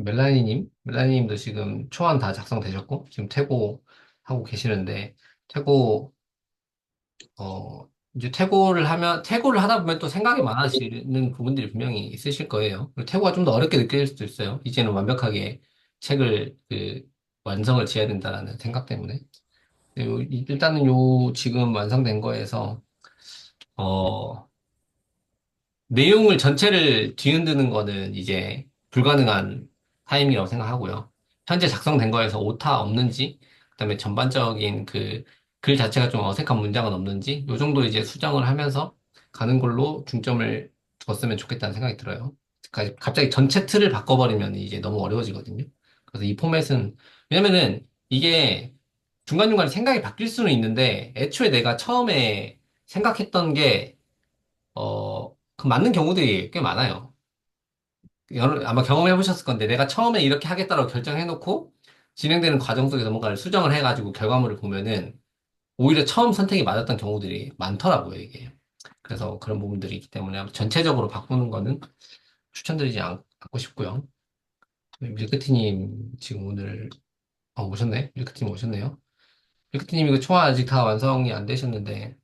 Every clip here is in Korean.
멜라니님도 지금 초안 다 작성되셨고, 지금 퇴고하고 계시는데, 퇴고, 이제 퇴고를 하다 보면 또 생각이 많아지는 부분들이 분명히 있으실 거예요. 그리고 퇴고가 좀 더 어렵게 느껴질 수도 있어요. 이제는 완벽하게 책을, 완성을 지어야 된다는 생각 때문에. 일단은 지금 완성된 거에서, 어, 내용을 전체를 뒤흔드는 거는 이제 불가능한 타임이라고 생각하고요. 현재 작성된 거에서 오타 없는지, 그다음에 전반적인 글 자체가 좀 어색한 문장은 없는지, 요 정도 이제 수정을 하면서 가는 걸로 중점을 뒀으면 좋겠다는 생각이 들어요. 갑자기 전체 틀을 바꿔버리면 이제 너무 어려워지거든요. 그래서 이 포맷은, 왜냐면은 이게 중간중간에 생각이 바뀔 수는 있는데, 애초에 내가 처음에 생각했던 게 그 맞는 경우들이 꽤 많아요. 아마 경험해 보셨을 건데, 내가 처음에 이렇게 하겠다고 결정해놓고, 진행되는 과정 속에서 뭔가를 수정을 해가지고 결과물을 보면은, 오히려 처음 선택이 맞았던 경우들이 많더라고요, 이게. 그래서 그런 부분들이 있기 때문에 전체적으로 바꾸는 거는 추천드리지 않고 싶고요. 밀크티님 지금 오늘, 오셨네? 밀크티님 오셨네요. 밀크티님 이거 초안 아직 다 완성이 안 되셨는데,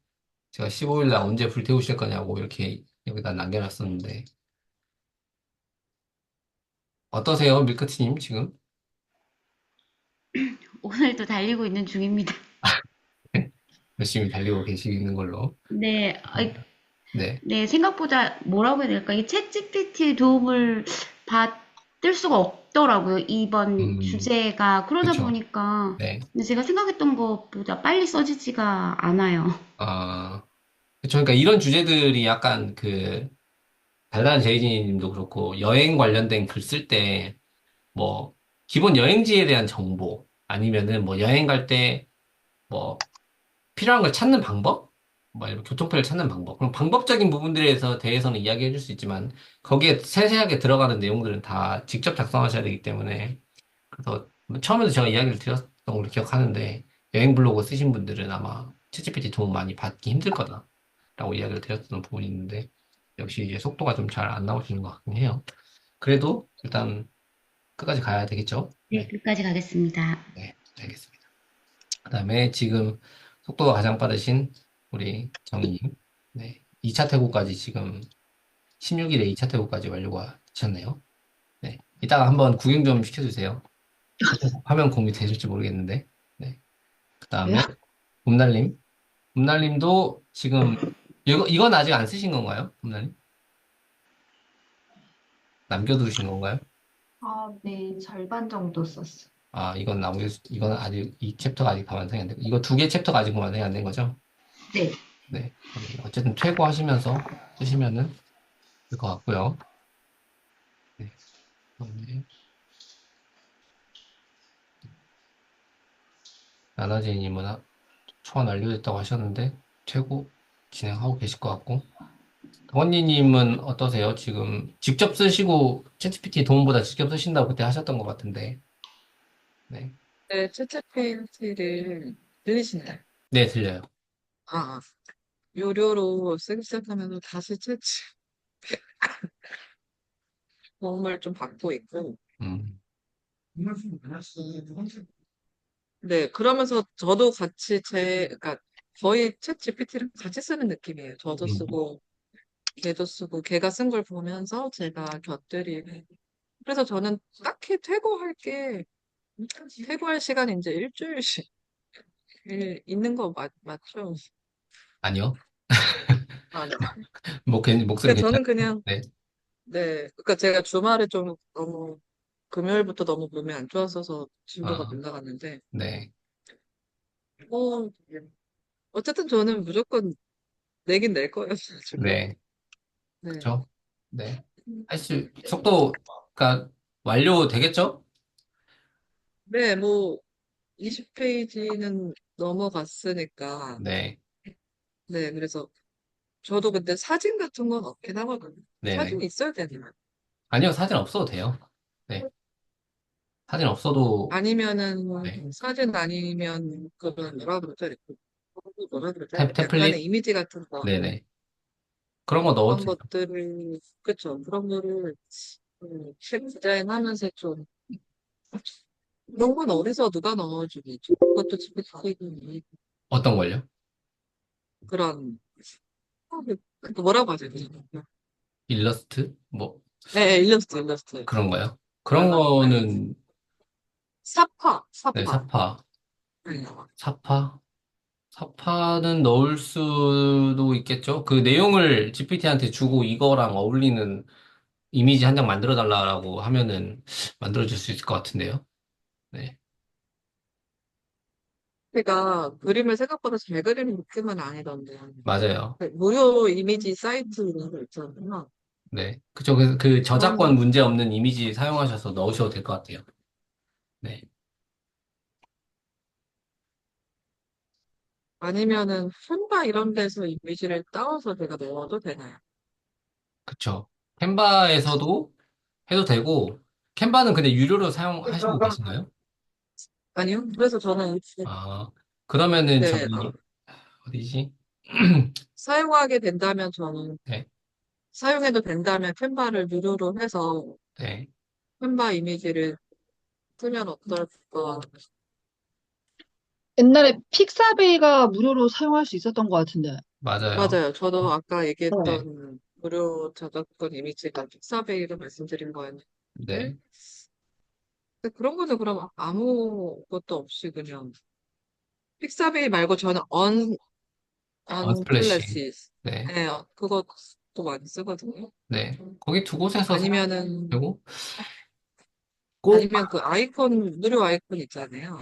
제가 15일 날 언제 불태우실 거냐고 이렇게 여기다 남겨놨었는데, 어떠세요, 밀크티님 지금? 오늘도 달리고 있는 중입니다. 열심히 달리고 계시는 걸로. 네, 네. 네, 생각보다 뭐라고 해야 될까? 이 챗GPT 도움을 받을 수가 없더라고요. 이번 음, 주제가. 그러다 그쵸. 보니까 네. 근데 제가 생각했던 것보다 빨리 써지지가 않아요. 아, 그쵸. 그러니까 이런 주제들이 약간 달달한 제이지님도 그렇고, 여행 관련된 글 쓸 때, 뭐, 기본 여행지에 대한 정보, 아니면은 뭐, 여행 갈 때, 뭐, 필요한 걸 찾는 방법? 뭐, 이런 교통편을 찾는 방법. 그럼 방법적인 부분들에 대해서는 이야기해 줄 수 있지만, 거기에 세세하게 들어가는 내용들은 다 직접 작성하셔야 되기 때문에, 그래서 처음에도 제가 이야기를 드렸던 걸로 기억하는데 여행 블로그 쓰신 분들은 아마 챗GPT 도움 많이 받기 힘들 거다라고 이야기를 드렸던 부분이 있는데 역시 이제 속도가 좀 잘 안 나오시는 것 같긴 해요. 그래도 일단 끝까지 가야 되겠죠? 네, 네, 끝까지 가겠습니다. 네, 알겠습니다. 그다음에 지금 속도가 가장 빠르신 우리 정희님, 네, 2차 퇴고까지 지금 16일에 2차 퇴고까지 완료가 되셨네요. 네, 이따가 한번 구경 좀 시켜주세요. 화면 공유 되실지 모르겠는데. 네. 그 왜요? 다음에 봄날님. 봄날님도 지금 이건 아직 안 쓰신 건가요? 봄날님? 남겨두신 건가요? 아, 네, 절반 정도 썼어요. 이건 아직 이 챕터가 아직 다 완성이 안 되고 이거 두 개 챕터가 아직 완성이 안 된 거죠? 네. 네. 어쨌든 퇴고하시면서 쓰시면은 될 것 같고요. 네. 그다음에 나나제이님은 초안 완료됐다고 하셨는데 퇴고 진행하고 계실 것 같고 원니님은 어떠세요? 지금 직접 쓰시고 챗GPT 도움보다 직접 쓰신다고 그때 하셨던 것 같은데. 네. 네, 채채페인트를 들리신다. 네, 들려요. 아, 유료로 쓰기 시작하면서 다시 채취 도움을 좀 받고 있고. 음, 네, 그러면서 저도 같이 그러니까 거의 챗 GPT를 같이 쓰는 느낌이에요. 저도 음. 쓰고, 걔도 쓰고, 걔가 쓴 걸 보면서 제가 곁들이고. 그래서 저는 딱히 퇴고할 시간이 이제 일주일씩 있는 거 맞죠? 아니요. 아, 네. 목소리 그러니까 괜찮아요. 저는 그냥, 네. 네. 그러니까 제가 주말에 좀 너무, 금요일부터 너무 몸이 안 좋았어서 진도가 아, 올라갔는데, 네. 어, 어쨌든 저는 무조건 내긴 낼 거예요. 지금. 네. 네. 그쵸. 네. 속도가 완료되겠죠? 네, 뭐, 20페이지는 넘어갔으니까, 네. 네, 그래서 저도 근데 사진 같은 건 없긴 하거든요. 네네. 사진이 있어야 되나? 아니요, 사진 없어도 돼요. 네. 사진 없어도, 네. 사진 아니면, 그런, 뭐라 그러죠? 약간의 템플릿? 이미지 같은 거, 네네. 그런 거 넣어도 그런 돼요. 것들을, 그쵸, 그런 거를, 책 디자인하면서 좀 이런 건 어디서 누가 넣어주니? 그것도 GPT 어떤 걸요? 그런 뭐라고 하죠? 일러스트? 뭐 네, 일러스트. 그런 거요? 그런 아, 네. 거는 사파, 네, 사파. 사파. 네. 사파? 사파는 넣을 수도 있겠죠. 그 내용을 GPT한테 주고 이거랑 어울리는 이미지 한 장 만들어 달라고 하면은 만들어줄 수 있을 것 같은데요. 네, 제가 그림을 생각보다 잘 그리는 느낌은 아니던데. 맞아요. 무료 이미지 사이트 이런 거 있잖아요. 네, 그쵸. 그 저작권 그런, 문제 없는 이미지 사용하셔서 넣으셔도 될 것 같아요. 네, 아니면은 캔바 이런 데서 이미지를 따와서 제가 넣어도 되나요? 그쵸. 캔바에서도 해도 되고, 캔바는 근데 유료로 사용하시고 계신가요? 아니요. 그래서 저는 아, 그러면은 네, 저기, 어디지? 사용하게 된다면 저는 네, 사용해도 된다면 캔바를 무료로 해서 네, 캔바 이미지를 쓰면 어떨까? 옛날에 픽사베이가 무료로 사용할 수 있었던 것 같은데. 맞아요. 맞아요. 저도 아까 네, 얘기했던 무료 저작권 이미지가 픽사베이를 말씀드린 거였는데 네. 근데 그런 거는 그럼 아무것도 없이 그냥 픽사베이 말고 저는 언스플래시. 언플래시스 네, 네, 그것도 많이 쓰거든요. 네. 거기 두 곳에서 사용하면 아니면은 되고, 꼭 아니면 그 아이콘 무료 아이콘 있잖아요.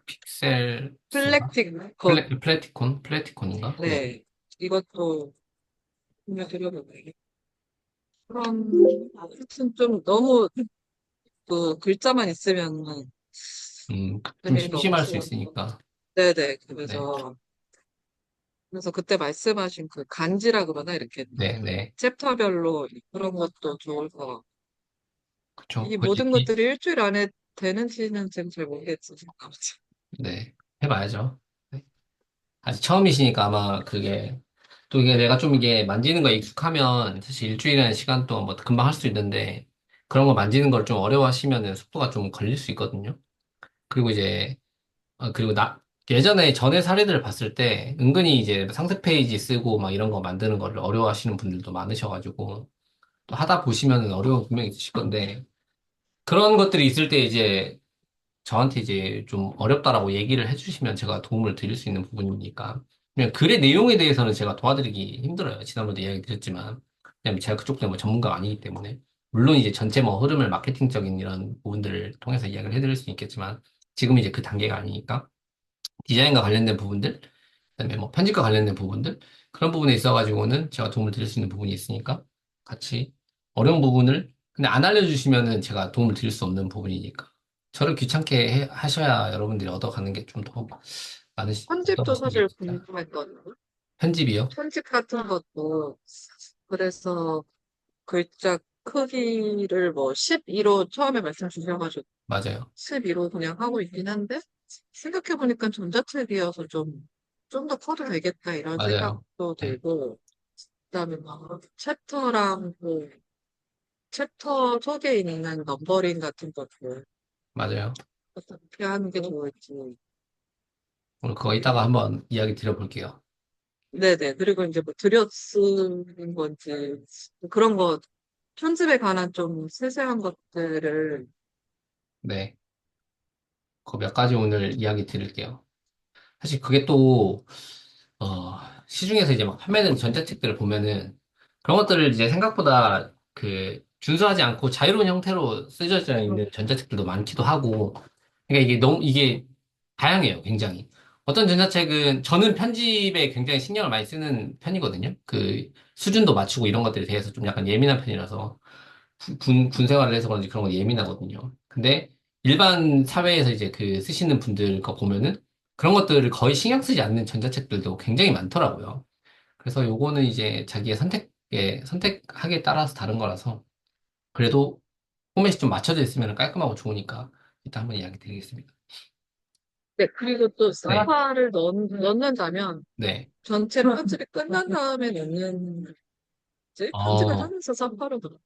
픽셀, 플래틱 플래티콘인가? 네, 네 이것도 보면 드려볼게요. 그런 하여튼 좀 너무 그 글자만 있으면 좀 재미가 심심할 수 없어요. 있으니까. 네네 네, 그래서 그때 말씀하신 그 간지라 그러나 이렇게 네, 네. 챕터별로 그런 것도 좋을 것 같고 그쵸. 이 모든 것들이 일주일 안에 되는지는 지금 잘 모르겠어요. 아무튼. 네, 해봐야죠. 네. 아직 처음이시니까 아마 그게, 또 이게 내가 좀 이게 만지는 거 익숙하면 사실 일주일이라는 시간 동안 뭐 금방 할 수 있는데, 그런 거 만지는 걸 좀 어려워하시면은 속도가 좀 걸릴 수 있거든요. 그리고 이제, 그리고 예전에 전에 사례들을 봤을 때 은근히 이제 상세 페이지 쓰고 막 이런 거 만드는 거를 어려워하시는 분들도 많으셔가지고, 또 하다 보시면은 어려운 분명히 있으실 건데, 그런 것들이 있을 때 이제 저한테 이제 좀 어렵다라고 얘기를 해주시면 제가 도움을 드릴 수 있는 부분이니까. 그냥 글의 내용에 대해서는 제가 도와드리기 힘들어요. 지난번에 이야기 드렸지만. 왜냐면 제가 그쪽 때문에 전문가가 아니기 때문에. 물론 이제 전체 뭐 흐름을 마케팅적인 이런 부분들을 통해서 이야기를 해드릴 수 있겠지만, 지금 이제 그 단계가 아니니까. 디자인과 관련된 부분들, 그다음에 뭐 편집과 관련된 부분들, 그런 부분에 있어가지고는 제가 도움을 드릴 수 있는 부분이 있으니까 같이 어려운 부분을 근데 안 알려주시면은 제가 도움을 드릴 수 없는 부분이니까 저를 귀찮게 하셔야 여러분들이 얻어가는 게 좀 더 편집도 얻어가시는 게 사실 있다. 궁금했거든요. 편집이요? 편집 같은 것도 그래서 글자 크기를 뭐 12로 처음에 말씀 주셔가지고 맞아요. 12로 그냥 하고 있긴 한데 생각해보니까 전자책이어서 좀 더 커도 되겠다 이런 맞아요. 생각도 네, 들고 그다음에 막 챕터랑 그 챕터 속에 있는 넘버링 같은 것도 맞아요. 어떻게 하는 게 좋을지 오늘 그거 이따가 한번 이야기 드려볼게요. 네네 그리고 이제 뭐 들여 쓰는 건지 그런 거 편집에 관한 좀 세세한 것들을 네, 그 몇 가지 오늘 이야기 드릴게요. 사실 그게 또 시중에서 이제 막 판매되는 전자책들을 보면은 그런 것들을 이제 생각보다 그 준수하지 않고 자유로운 형태로 쓰여져 있는 전자책들도 많기도 하고, 그러니까 이게 다양해요, 굉장히. 어떤 전자책은 저는 편집에 굉장히 신경을 많이 쓰는 편이거든요. 그 수준도 맞추고 이런 것들에 대해서 좀 약간 예민한 편이라서 군 생활을 해서 그런지 그런 거 예민하거든요. 근데 일반 사회에서 이제 그 쓰시는 분들 거 보면은 그런 것들을 거의 신경 쓰지 않는 전자책들도 굉장히 많더라고요. 그래서 요거는 이제 자기의 선택하기에 따라서 다른 거라서 그래도 포맷이 좀 맞춰져 있으면 깔끔하고 좋으니까 이따 한번 이야기 드리겠습니다. 네, 그리고 또 네, 사파를 넣는다면 네. 전체 편집이 끝난 다음에 넣는지 편집을 어, 하면서 사파로 넣는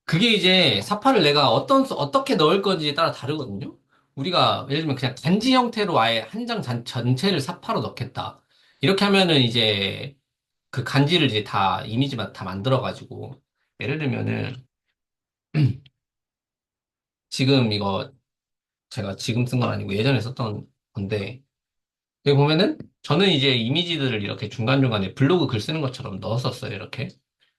그게 이제 사파를 내가 어떻게 넣을 건지에 따라 다르거든요. 우리가 예를 들면 그냥 단지 형태로 아예 한 장 전체를 사파로 넣겠다. 이렇게 하면은 이제 그 간지를 이제 다 이미지만 다 만들어가지고 예를 들면은 지금 이거 제가 지금 쓴 건 아니고 예전에 썼던 건데 여기 보면은 저는 이제 이미지들을 이렇게 중간중간에 블로그 글 쓰는 것처럼 넣었었어요. 이렇게.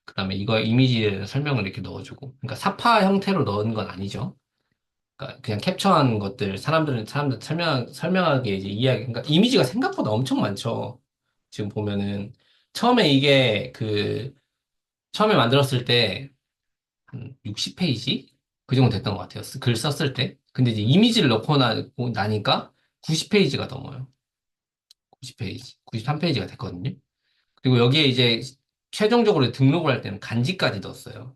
그다음에 이거 이미지에 대해서 설명을 이렇게 넣어주고. 그러니까 사파 형태로 넣은 건 아니죠. 그러니까 그냥 캡처한 것들 사람들 설명하기에 이제 이야기. 그러니까 이미지가 생각보다 엄청 많죠. 지금 보면은 처음에 이게 처음에 만들었을 때 한 60페이지 그 정도 됐던 것 같아요. 글 썼을 때. 근데 이제 이미지를 넣고 나니까 90페이지가 넘어요. 90페이지, 93페이지가 됐거든요. 그리고 여기에 이제 최종적으로 등록을 할 때는 간지까지 넣었어요.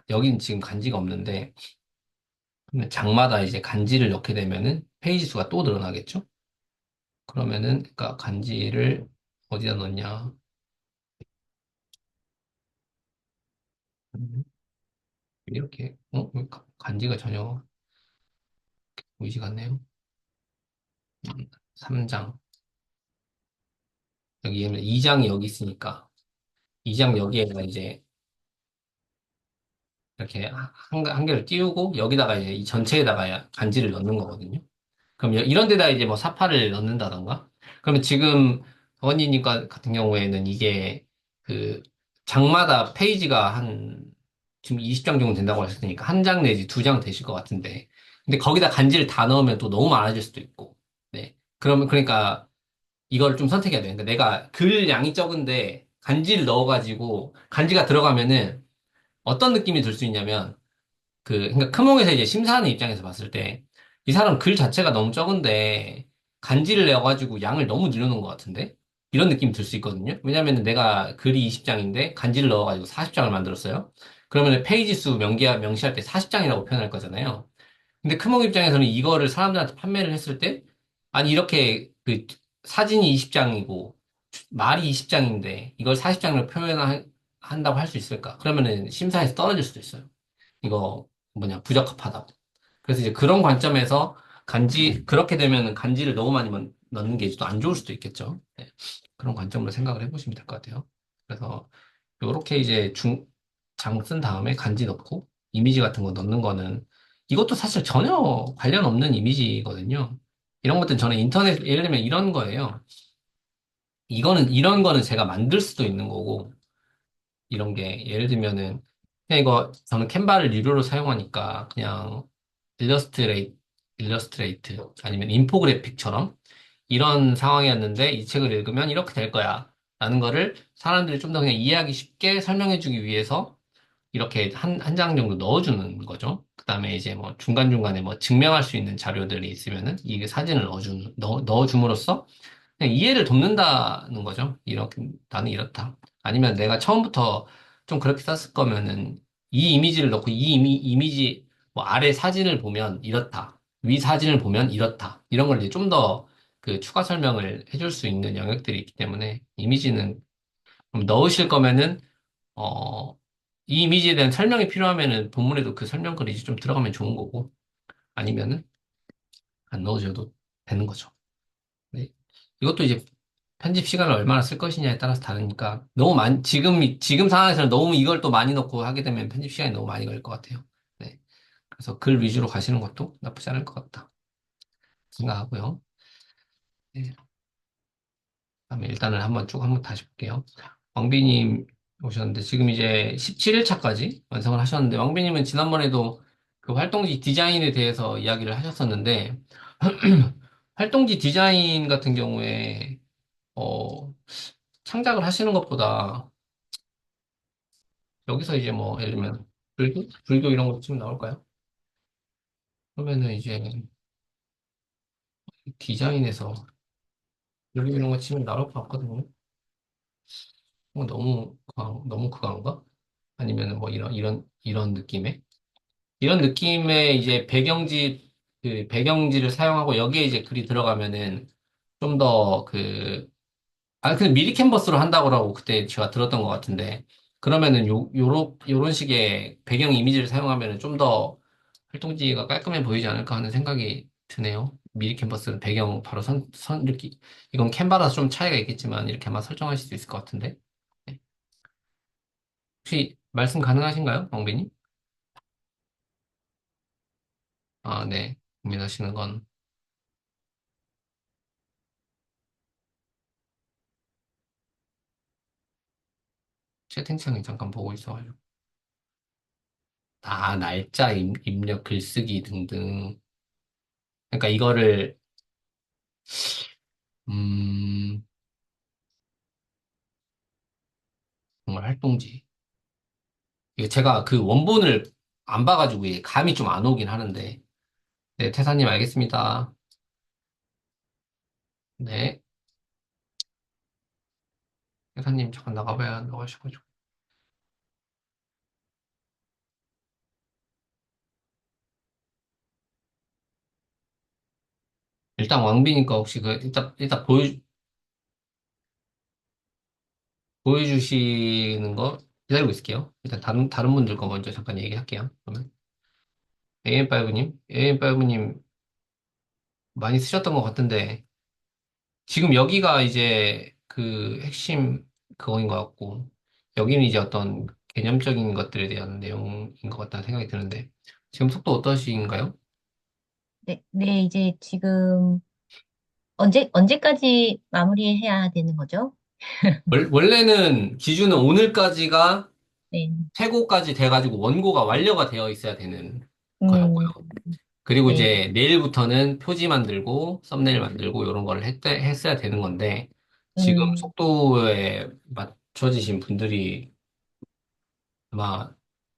여긴 지금 간지가 없는데 그러면 장마다 이제 간지를 넣게 되면은 페이지 수가 또 늘어나겠죠? 그러면은 그러니까 간지를 어디다 넣냐? 이렇게 간지가 전혀 보이지가 않네요. 3장 여기 2장이 여기 있으니까 2장 여기에다 이제 이렇게 한 개를 띄우고 여기다가 이제 이 전체에다가 간지를 넣는 거거든요. 그럼 이런 데다 이제 뭐 사파를 넣는다던가? 그러면 지금 어머니님 같은 경우에는 이게 그 장마다 페이지가 지금 20장 정도 된다고 하셨으니까 한 장 내지 두 장 되실 것 같은데. 근데 거기다 간지를 다 넣으면 또 너무 많아질 수도 있고. 네. 그러면 그러니까 이걸 좀 선택해야 돼. 그러니까 내가 글 양이 적은데 간지를 넣어가지고 간지가 들어가면은 어떤 느낌이 들 수 있냐면 그러니까 크몽에서 이제 심사하는 입장에서 봤을 때, 이 사람 글 자체가 너무 적은데, 간지를 내어가지고 양을 너무 늘려놓은 것 같은데? 이런 느낌이 들 수 있거든요. 왜냐면 내가 글이 20장인데, 간지를 넣어가지고 40장을 만들었어요. 그러면 페이지 수 명시할 때 40장이라고 표현할 거잖아요. 근데 크몽 입장에서는 이거를 사람들한테 판매를 했을 때, 아니, 이렇게 사진이 20장이고, 말이 20장인데, 이걸 40장으로 표현한다고 할 수 있을까? 그러면은 심사에서 떨어질 수도 있어요. 이거 부적합하다고. 그래서 이제 그런 관점에서 그렇게 되면 간지를 너무 많이 넣는 게 또 안 좋을 수도 있겠죠. 네. 그런 관점으로 생각을 해보시면 될 것 같아요. 그래서 요렇게 이제 장 쓴 다음에 간지 넣고 이미지 같은 거 넣는 거는 이것도 사실 전혀 관련 없는 이미지거든요. 이런 것들은 저는 예를 들면 이런 거예요. 이런 거는 제가 만들 수도 있는 거고, 이런 게 예를 들면은 그냥 이거 저는 캔바를 유료로 사용하니까 그냥 일러스트레이트 아니면 인포그래픽처럼 이런 상황이었는데 이 책을 읽으면 이렇게 될 거야 라는 거를 사람들이 좀 더 그냥 이해하기 쉽게 설명해 주기 위해서 이렇게 한 장 정도 넣어주는 거죠. 그 다음에 이제 뭐 중간중간에 뭐 증명할 수 있는 자료들이 있으면은 이 사진을 넣어줌으로써 그냥 이해를 돕는다는 거죠. 나는 이렇다. 아니면 내가 처음부터 좀 그렇게 썼을 거면은 이 이미지를 넣고 이미지 뭐 아래 사진을 보면 이렇다. 위 사진을 보면 이렇다. 이런 걸 이제 좀 더 추가 설명을 해줄 수 있는 영역들이 있기 때문에 이미지는 좀 넣으실 거면은 어, 이 이미지에 대한 설명이 필요하면은 본문에도 그 설명글이 이제 좀 들어가면 좋은 거고 아니면은 안 넣으셔도 되는 거죠. 네. 이것도 이제 편집 시간을 얼마나 쓸 것이냐에 따라서 다르니까 지금 상황에서는 너무 이걸 또 많이 넣고 하게 되면 편집 시간이 너무 많이 걸릴 것 같아요. 네. 그래서 글 위주로 가시는 것도 나쁘지 않을 것 같다 생각하고요. 네. 그다음에 일단은 한번 다시 볼게요. 왕비님 오셨는데 지금 이제 17일차까지 완성을 하셨는데 왕비님은 지난번에도 그 활동지 디자인에 대해서 이야기를 하셨었는데 활동지 디자인 같은 경우에 어, 창작을 하시는 것보다 여기서 이제 뭐 예를 들면 불교 이런 것 좀 나올까요? 그러면은 이제 디자인에서 불교 이런 거 치면 나올 것 같거든요. 너무 그건가? 아니면은 뭐 이런 느낌의 이제 배경지를 사용하고 여기에 이제 글이 들어가면은 좀 더 근데 미리 캔버스로 한다고 그때 제가 들었던 것 같은데 그러면은 요런 식의 배경 이미지를 사용하면은 좀 더 활동지가 깔끔해 보이지 않을까 하는 생각이 드네요. 미리 캔버스는 배경 바로 이렇게, 이건 캔버라서 좀 차이가 있겠지만 이렇게 아마 설정하실 수 있을 것 같은데. 네. 혹시 말씀 가능하신가요, 왕비님? 아, 네. 고민하시는 건 채팅창에 잠깐 보고 있어가지고. 아, 날짜, 입력, 글쓰기 등등. 그러니까 이거를, 음, 정말 활동지. 이거 제가 그 원본을 안 봐가지고 이게 감이 좀 안 오긴 하는데. 네, 태사님 알겠습니다. 네. 태사님 잠깐 나가봐야 한다고 하셔가지고. 일단 왕비니까 혹시 일단 보여주시는 거 기다리고 있을게요. 일단 다른 분들 거 먼저 잠깐 얘기할게요. 그러면. AM5님 많이 쓰셨던 것 같은데, 지금 여기가 이제 그 핵심 그거인 것 같고, 여기는 이제 어떤 개념적인 것들에 대한 내용인 것 같다는 생각이 드는데, 지금 속도 어떠신가요? 네, 네, 이제 지금 언제까지 마무리해야 되는 거죠? 원래는 기준은 오늘까지가 네, 최고까지 돼가지고 원고가 완료가 되어 있어야 되는 음, 거였고요. 그리고 네, 이제 내일부터는 표지 만들고 썸네일 만들고 이런 걸 했어야 되는 건데 지금 음, 속도에 맞춰지신 분들이 아마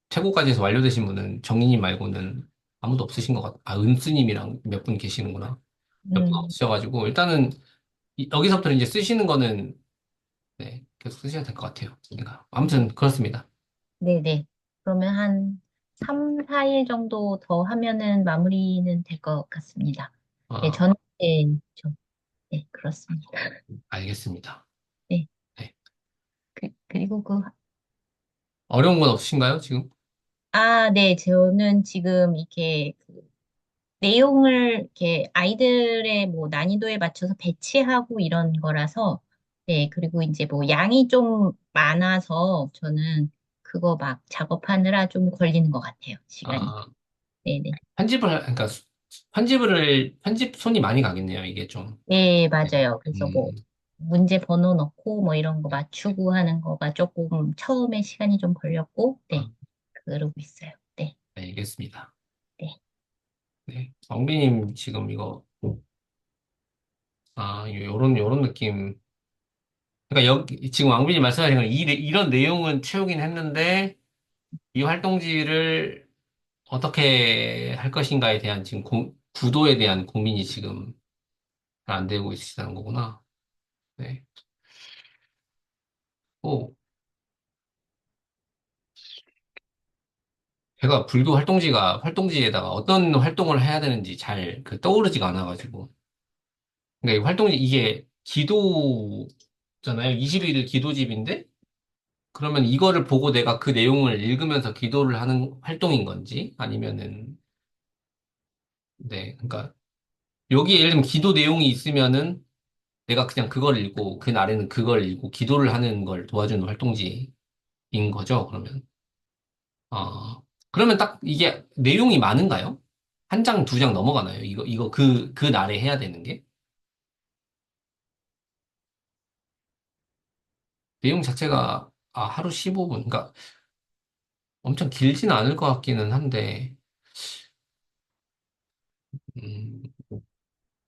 최고까지 해서 완료되신 분은 정인님 말고는 아무도 없으신 것 아, 은수님이랑 몇 분 계시는구나. 몇 분 음, 없으셔가지고 일단은 여기서부터 이제 쓰시는 거는 네, 계속 쓰셔야 될 것 같아요. 그러니까 아무튼 그렇습니다. 네, 네. 그러면 한 3, 4일 정도 더 하면은 마무리는 될 것 같습니다. 네, 어, 저는, 네, 네, 그렇습니다. 알겠습니다. 네, 네. 그리고 어려운 건 없으신가요, 지금? 네, 저는 지금 이렇게 내용을 이렇게 아이들의 뭐 난이도에 맞춰서 배치하고 이런 거라서, 네, 그리고 이제 뭐 양이 좀 많아서 저는 그거 막 작업하느라 좀 걸리는 것 같아요, 시간이. 아, 네네. 그러니까 편집 손이 많이 가겠네요, 이게 좀. 네, 네. 맞아요. 그래서 뭐 음, 문제 번호 넣고 뭐 이런 거 맞추고 하는 거가 조금 처음에 시간이 좀 걸렸고, 아, 네, 그러고 있어요. 네, 알겠습니다. 네. 네. 왕비님 지금 이거, 요런 느낌. 그러니까 지금 왕비님 말씀하신 건 이런 내용은 채우긴 했는데, 이 활동지를 어떻게 할 것인가에 대한 지금 구도에 대한 고민이 지금 안 되고 있으시다는 거구나. 네. 오, 제가 불교 활동지에다가 어떤 활동을 해야 되는지 잘 떠오르지가 않아가지고. 그러니까 이 활동지, 이게 기도잖아요. 21일 기도집인데? 그러면 이거를 보고 내가 그 내용을 읽으면서 기도를 하는 활동인 건지, 아니면은, 네. 그러니까, 여기에 예를 들면 기도 내용이 있으면은 내가 그냥 그걸 읽고, 그날에는 그걸 읽고, 기도를 하는 걸 도와주는 활동지인 거죠, 그러면. 아, 그러면 딱 이게 내용이 많은가요? 한 장, 두 장 넘어가나요? 이거 그 날에 해야 되는 게? 내용 자체가, 하루 15분. 그러니까 엄청 길지는 않을 것 같기는 한데, 음,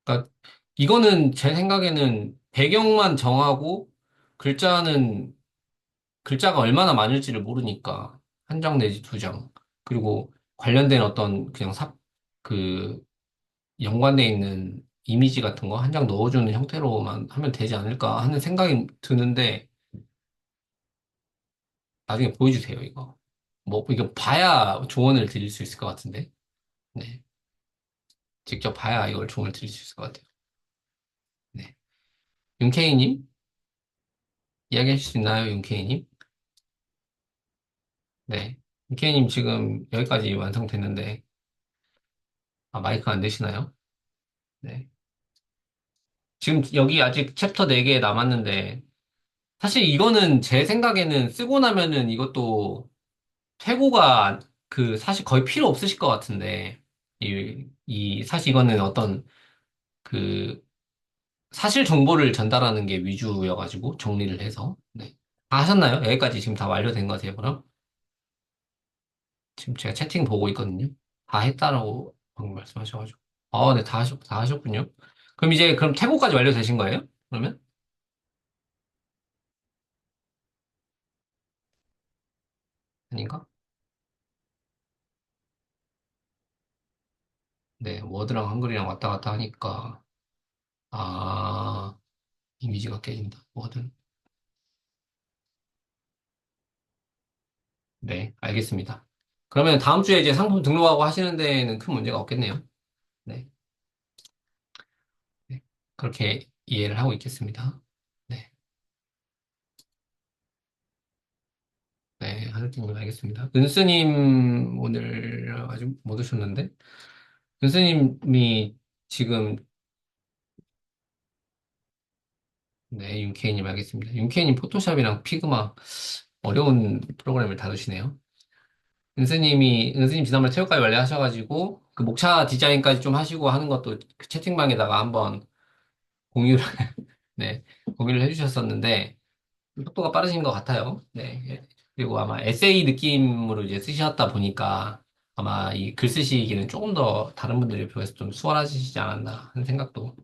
그러니까 이거는 제 생각에는 배경만 정하고 글자는, 글자가 얼마나 많을지를 모르니까 한 장 내지 두 장. 그리고 관련된 어떤 그냥 그 연관돼 있는 이미지 같은 거 한 장 넣어주는 형태로만 하면 되지 않을까 하는 생각이 드는데 나중에 보여주세요, 이거. 뭐, 이거 봐야 조언을 드릴 수 있을 것 같은데. 네. 직접 봐야 이걸 조언을 드릴 수 있을 것 같아요. 네. 윤케이님? 이야기하실 수 있나요, 윤케이님? 네. 유케이님 지금 여기까지 완성됐는데, 마이크 안 되시나요? 네. 지금 여기 아직 챕터 4개 남았는데, 사실 이거는 제 생각에는 쓰고 나면은 이것도 퇴고가 사실 거의 필요 없으실 것 같은데, 사실 이거는 어떤 그 사실 정보를 전달하는 게 위주여가지고 정리를 해서, 네. 다 하셨나요? 여기까지 지금 다 완료된 거세요, 그럼? 지금 제가 채팅 보고 있거든요. 다 했다라고 방금 말씀하셔가지고. 네, 다 하셨군요. 그럼 이제, 그럼 태고까지 완료되신 거예요? 그러면? 아닌가? 네, 워드랑 한글이랑 왔다 갔다 하니까, 아, 이미지가 깨진다. 워드. 네, 알겠습니다. 그러면 다음 주에 이제 상품 등록하고 하시는 데는 큰 문제가 없겠네요. 네, 네. 그렇게 이해를 하고 있겠습니다. 네, 네, 하늘팀님 알겠습니다. 은스님 오늘 아직 못 오셨는데, 은스님이 지금, 네, 윤케이님 알겠습니다. 윤케이님 포토샵이랑 피그마 어려운 프로그램을 다루시네요. 은스님 지난번에 체육까지 완료하셔가지고, 그 목차 디자인까지 좀 하시고 하는 것도 그 채팅방에다가 한번 공유를, 네, 공유를 해주셨었는데, 속도가 빠르신 것 같아요. 네. 예. 그리고 아마 에세이 느낌으로 이제 쓰셨다 보니까 아마 이 글 쓰시기는 조금 더 다른 분들에 비해서 좀 수월하시지 않았나 하는 생각도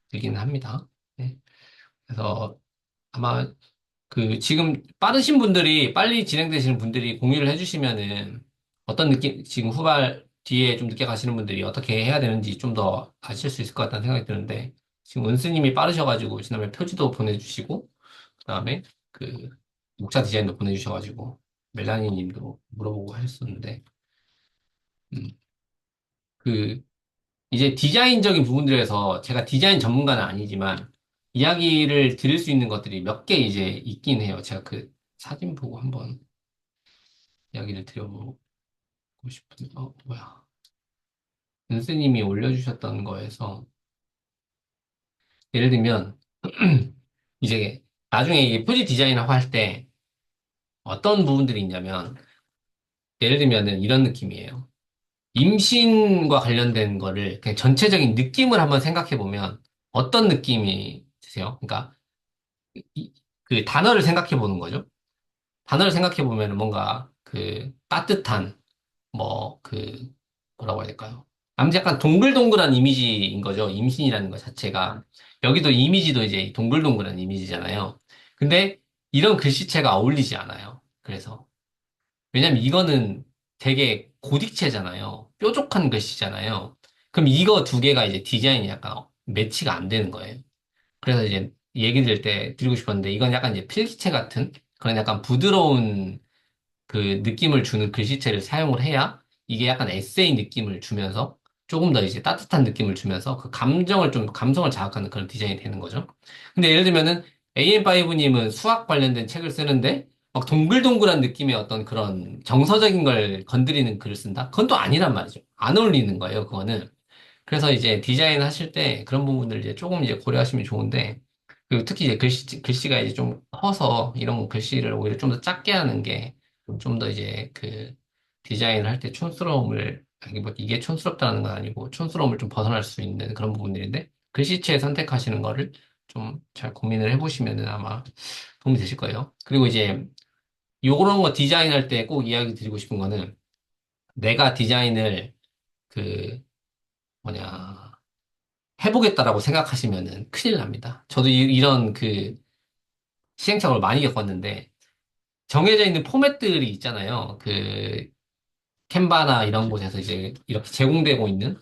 들기는 합니다. 네. 그래서 아마 지금 빠르신 분들이, 빨리 진행되시는 분들이 공유를 해주시면은 어떤 느낌, 지금 뒤에 좀 늦게 가시는 분들이 어떻게 해야 되는지 좀 더 아실 수 있을 것 같다는 생각이 드는데, 지금 은수님이 빠르셔가지고 지난번에 표지도 보내주시고, 그다음에 그 목차 디자인도 보내주셔가지고 멜라니 님도 물어보고 하셨었는데, 음, 그 이제 디자인적인 부분들에서 제가 디자인 전문가는 아니지만 이야기를 드릴 수 있는 것들이 몇 개 이제 있긴 해요. 제가 그 사진 보고 한번 이야기를 드려보고 싶은데, 뭐야. 은스님이 올려주셨던 거에서 예를 들면 이제 나중에 이 표지 디자인하고 할 때 어떤 부분들이 있냐면, 예를 들면은 이런 느낌이에요. 임신과 관련된 거를 그냥 전체적인 느낌을 한번 생각해 보면 어떤 느낌이 드세요? 그러니까 그 단어를 생각해 보는 거죠. 단어를 생각해 보면 뭔가 따뜻한, 뭐 뭐라고 해야 될까요? 아무튼 약간 동글동글한 이미지인 거죠. 임신이라는 것 자체가. 여기도 이미지도 이제 동글동글한 이미지잖아요. 근데 이런 글씨체가 어울리지 않아요. 그래서 왜냐면 이거는 되게 고딕체잖아요. 뾰족한 글씨잖아요. 그럼 이거 두 개가 이제 디자인이 약간 매치가 안 되는 거예요. 그래서 이제 얘기 드릴 때 드리고 싶었는데, 이건 약간 이제 필기체 같은 그런 약간 부드러운 그 느낌을 주는 글씨체를 사용을 해야 이게 약간 에세이 느낌을 주면서 조금 더 이제 따뜻한 느낌을 주면서 그 감성을 자극하는 그런 디자인이 되는 거죠. 근데 예를 들면은 AM5님은 수학 관련된 책을 쓰는데 막 동글동글한 느낌의 어떤 그런 정서적인 걸 건드리는 글을 쓴다? 그건 또 아니란 말이죠. 안 어울리는 거예요, 그거는. 그래서 이제 디자인 하실 때 그런 부분들 이제 조금 이제 고려하시면 좋은데, 그리고 특히 이제 글씨가 이제 좀 커서 이런 글씨를 오히려 좀 더 작게 하는 게 좀 더 이제 디자인을 할 때 촌스러움을, 아니 뭐 이게 촌스럽다는 건 아니고 촌스러움을 좀 벗어날 수 있는 그런 부분들인데, 글씨체 선택하시는 거를 좀 잘 고민을 해보시면은 아마 도움이 되실 거예요. 그리고 이제 요런 거 디자인할 때 꼭 이야기 드리고 싶은 거는, 내가 디자인을 그 뭐냐 해보겠다라고 생각하시면은 큰일 납니다. 저도 이런 시행착오를 많이 겪었는데, 정해져 있는 포맷들이 있잖아요. 캔바나 이런 곳에서 이제 이렇게 제공되고 있는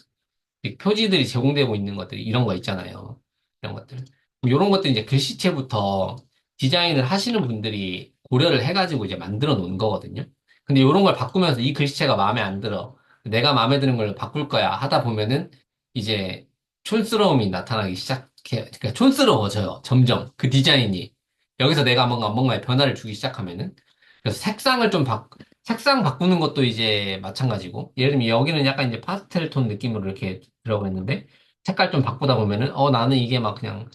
이 표지들이 제공되고 있는 것들이 이런 거 있잖아요. 이런 것들. 이런 것들 이제 글씨체부터 디자인을 하시는 분들이 고려를 해가지고 이제 만들어 놓은 거거든요. 근데 이런 걸 바꾸면서 이 글씨체가 마음에 안 들어, 내가 마음에 드는 걸 바꿀 거야 하다 보면은 이제 촌스러움이 나타나기 시작해. 그러니까 촌스러워져요. 점점 그 디자인이. 여기서 내가 뭔가에 변화를 주기 시작하면은. 그래서 색상을 좀 색상 바꾸는 것도 이제 마찬가지고, 예를 들면 여기는 약간 이제 파스텔 톤 느낌으로 이렇게 들어가 있는데, 색깔 좀 바꾸다 보면은, 나는 이게 막 그냥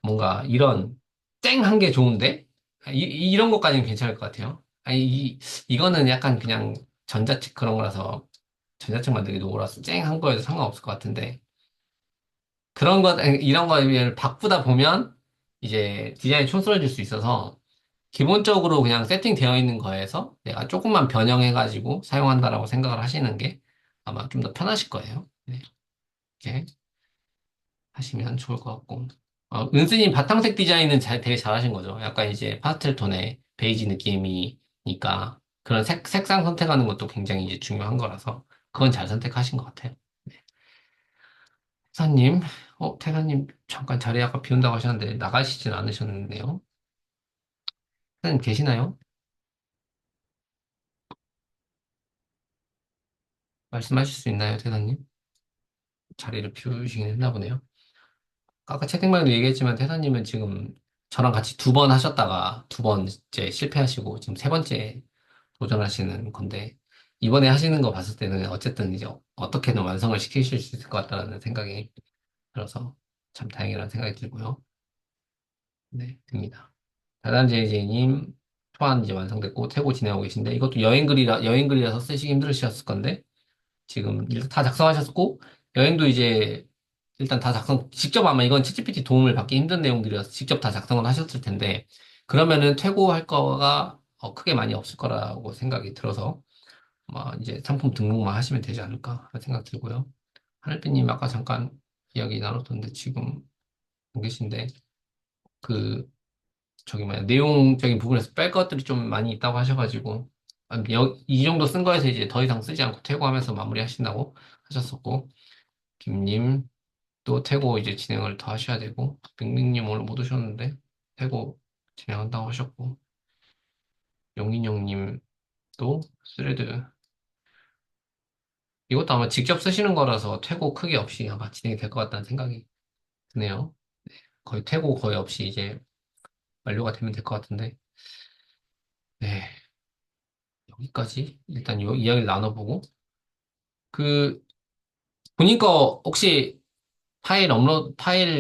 뭔가 이런 쨍한 게 좋은데? 이런 것까지는 괜찮을 것 같아요. 이거는 약간 그냥 전자책 그런 거라서, 전자책 만들기 노고라서 쨍한 거에도 상관없을 것 같은데, 이런 거를 바꾸다 보면, 이제 디자인이 촌스러워질 수 있어서, 기본적으로 그냥 세팅되어 있는 거에서 내가 조금만 변형해가지고 사용한다라고 생각을 하시는 게 아마 좀 더 편하실 거예요. 네, 이렇게 하시면 좋을 것 같고. 은스님 바탕색 디자인은 되게 잘하신 거죠. 약간 이제 파스텔 톤의 베이지 느낌이니까 그런 색상 선택하는 것도 굉장히 이제 중요한 거라서 그건 잘 선택하신 것 같아요. 네. 태사님, 태사님 잠깐 자리 아까 비운다고 하셨는데 나가시진 않으셨네요. 태사님 계시나요? 말씀하실 수 있나요, 태사님? 자리를 비우시긴 했나 보네요. 아까 채팅방에도 얘기했지만 태사님은 지금 저랑 같이 두 번 하셨다가 두 번째 실패하시고 지금 세 번째 도전하시는 건데 이번에 하시는 거 봤을 때는 어쨌든 이제 어떻게든 완성을 시키실 수 있을 것 같다는 생각이 들어서 참 다행이라는 생각이 들고요. 네, 듭니다. 다단제이제이님 초안 이제 완성됐고 태고 진행하고 계신데 이것도 여행 글이라서 쓰시기 힘들으셨을 건데 지금 일단 다 작성하셨고, 여행도 이제, 일단 다 직접 아마 이건 챗GPT 도움을 받기 힘든 내용들이라서 직접 다 작성을 하셨을 텐데, 그러면은 퇴고할 거가 크게 많이 없을 거라고 생각이 들어서, 이제 상품 등록만 하시면 되지 않을까 하는 생각 들고요. 하늘비님 아까 잠깐 이야기 나눴던데 지금 안 계신데, 그, 내용적인 부분에서 뺄 것들이 좀 많이 있다고 하셔가지고, 이 정도 쓴 거에서 이제 더 이상 쓰지 않고 퇴고하면서 마무리하신다고 하셨었고, 김님, 또 태고 이제 진행을 더 하셔야 되고, 빅민님 오늘 못 오셨는데, 태고 진행한다고 하셨고, 용인용님 또 스레드, 이것도 아마 직접 쓰시는 거라서 퇴고 크게 없이 아마 진행이 될 것 같다는 생각이 드네요. 거의 퇴고 거의 없이 이제 완료가 되면 될 것 같은데, 네, 여기까지 일단 이 이야기를 나눠보고, 그, 본인 거 혹시 파일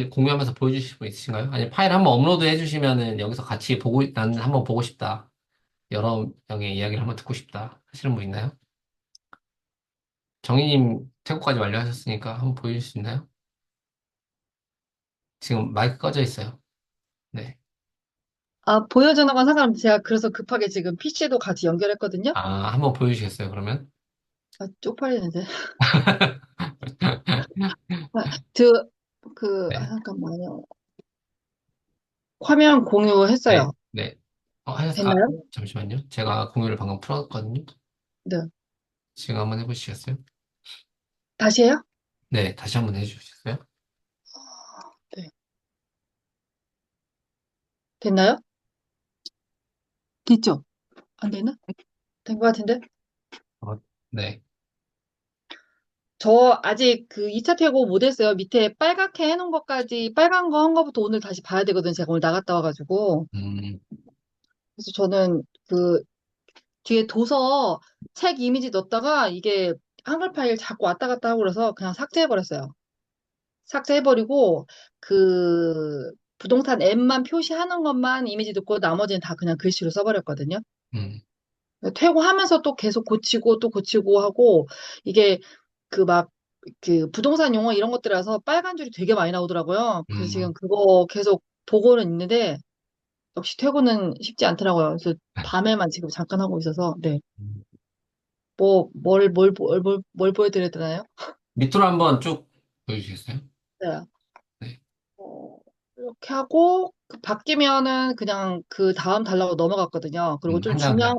공유하면서 보여주실 분 있으신가요? 아니, 파일 한번 업로드 해주시면은 여기서 같이 나는 한번 보고 싶다. 여러 명의 이야기를 한번 듣고 싶다 하시는 분 있나요? 정희님 태국까지 완료하셨으니까 한번 보여줄 수 있나요? 지금 마이크 꺼져 있어요. 네. 아, 보여주는 건 상관없는데 제가 그래서 급하게 지금 PC도 같이 연결했거든요. 한번 보여주시겠어요, 그러면? 아, 쪽팔리는데. 아, 저, 네. 잠깐만요. 화면 네. 공유했어요. 네. 됐나요? 잠시만요. 제가 공유를 방금 풀었거든요. 네. 지금 한번 해보시겠어요? 다시 해요? 네, 다시 한번 해주시겠어요? 네. 됐나요? 됐죠? 안 되나? 된 것 같은데? 어, 네. 저 아직 그 2차 퇴고 못했어요. 밑에 빨갛게 해놓은 것까지, 빨간 거 한 거부터 오늘 다시 봐야 되거든요. 제가 오늘 나갔다 와가지고. 음, 그래서 저는 그 뒤에 도서 책 이미지 넣었다가 이게 한글 파일 자꾸 왔다 갔다 하고 그래서 그냥 삭제해버렸어요. 삭제해버리고 그 부동산 앱만 표시하는 것만 이미지 넣고 나머지는 다 그냥 글씨로 써버렸거든요. 음, 퇴고하면서 또 계속 고치고 또 고치고 하고 이게 그 막 그 부동산 용어 이런 것들이라서 빨간 줄이 되게 많이 나오더라고요. 그래서 지금 음. 그거 계속 보고는 있는데 역시 퇴고는 쉽지 않더라고요. 그래서 밤에만 지금 잠깐 하고 있어서 네. 음. 뭘 보여드려야 되나요? 밑으로 한번 쭉 보여주시겠어요? 네. 네. 어, 이렇게 하고 그 바뀌면은 그냥 그 다음 달라고 넘어갔거든요. 그리고 좀 한 장당.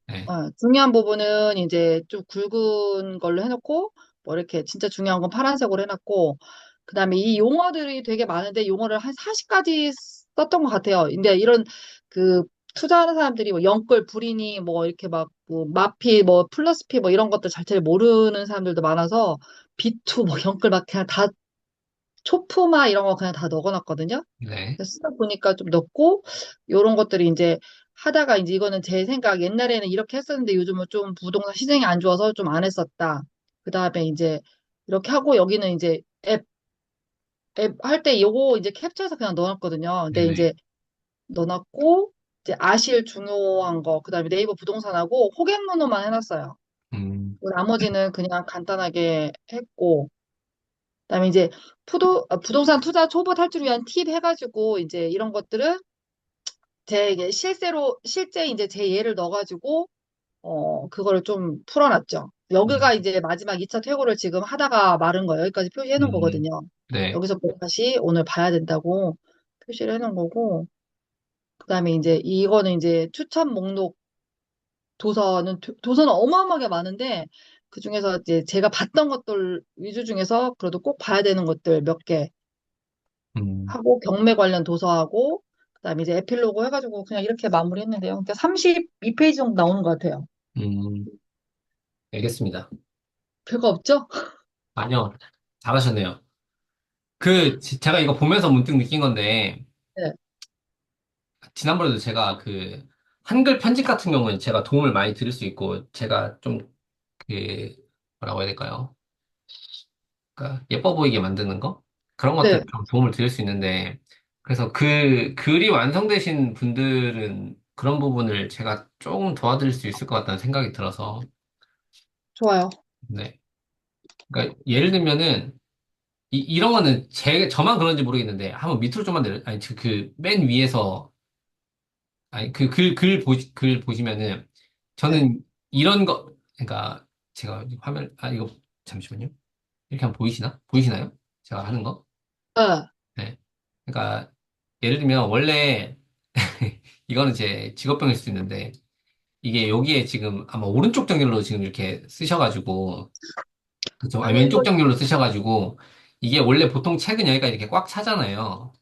네. 중요한 부분은 이제 좀 굵은 걸로 해놓고 뭐 이렇게 진짜 중요한 건 파란색으로 해놨고 그다음에 이 용어들이 되게 많은데 용어를 한 40가지 썼던 것 같아요. 근데 이런 그 투자하는 사람들이 뭐 영끌, 불이니 뭐 이렇게 막 뭐 마피, 뭐 플러스피 뭐 이런 것들 자체를 모르는 사람들도 많아서 비투 뭐 영끌 막 그냥 다 초프마 이런 거 그냥 다 넣어놨거든요. 네. 그래서 쓰다 보니까 좀 넣고 요런 것들이 이제 하다가 이제 이거는 제 생각, 옛날에는 이렇게 했었는데 요즘은 좀 부동산 시장이 안 좋아서 좀 안 했었다. 그 다음에 이제 이렇게 하고 여기는 이제 앱 할 때 요거 이제 캡처해서 그냥 넣어놨거든요. 근데 네네. 이제 넣어놨고, 이제 아실 중요한 거, 그 다음에 네이버 부동산하고 호갱노노만 해놨어요. 음, 나머지는 그냥 간단하게 했고, 그다음에 이제 부동산 투자 초보 탈출을 위한 팁 해가지고 이제 이런 것들은 제 이게 실제 이제 제 예를 넣어가지고 그거를 좀 풀어놨죠. 음, 여기가 이제 마지막 2차 퇴고를 지금 하다가 마른 거예요. 여기까지 표시해 놓은 음, 거거든요. 네. 여기서부터 다시 오늘 봐야 된다고 표시를 해 놓은 거고, 그다음에 이제 이거는 이제 추천 목록 도서는 어마어마하게 많은데 그중에서 이제 제가 봤던 것들 위주 중에서 그래도 꼭 봐야 되는 것들 몇 개 음, 하고 경매 관련 도서하고 그다음에 이제 에필로그 해가지고 그냥 이렇게 마무리했는데요. 그러니까 32페이지 정도 나오는 것 같아요. 음, 알겠습니다. 별거 없죠? 아니요, 잘하셨네요. 제가 이거 보면서 문득 느낀 건데, 네, 지난번에도 제가 한글 편집 같은 경우는 제가 도움을 많이 드릴 수 있고, 제가 좀, 그, 뭐라고 해야 될까요? 그러니까 예뻐 보이게 만드는 거? 그런 것들 네, 좀 도움을 드릴 수 있는데, 그래서 글이 완성되신 분들은 그런 부분을 제가 조금 도와드릴 수 있을 것 같다는 생각이 들어서, 좋아요. 네. 그러니까 예를 들면은, 이런 거는 저만 그런지 모르겠는데, 한번 밑으로 좀만 아니, 맨 위에서, 아니, 글 보시면은, 네, 저는 이런 거, 그러니까, 제가 이거, 잠시만요. 이렇게 하면 보이시나요? 제가 하는 거? 네. 네. 그러니까, 예를 들면, 원래, 이거는 제 직업병일 수도 있는데, 이게 여기에 지금 아마 오른쪽 정렬로 지금 이렇게 쓰셔가지고, 그쵸? 아, 아니, 왼쪽 이거, 정렬로 쓰셔가지고, 이게 원래 보통 책은 여기가 이렇게 꽉 차잖아요.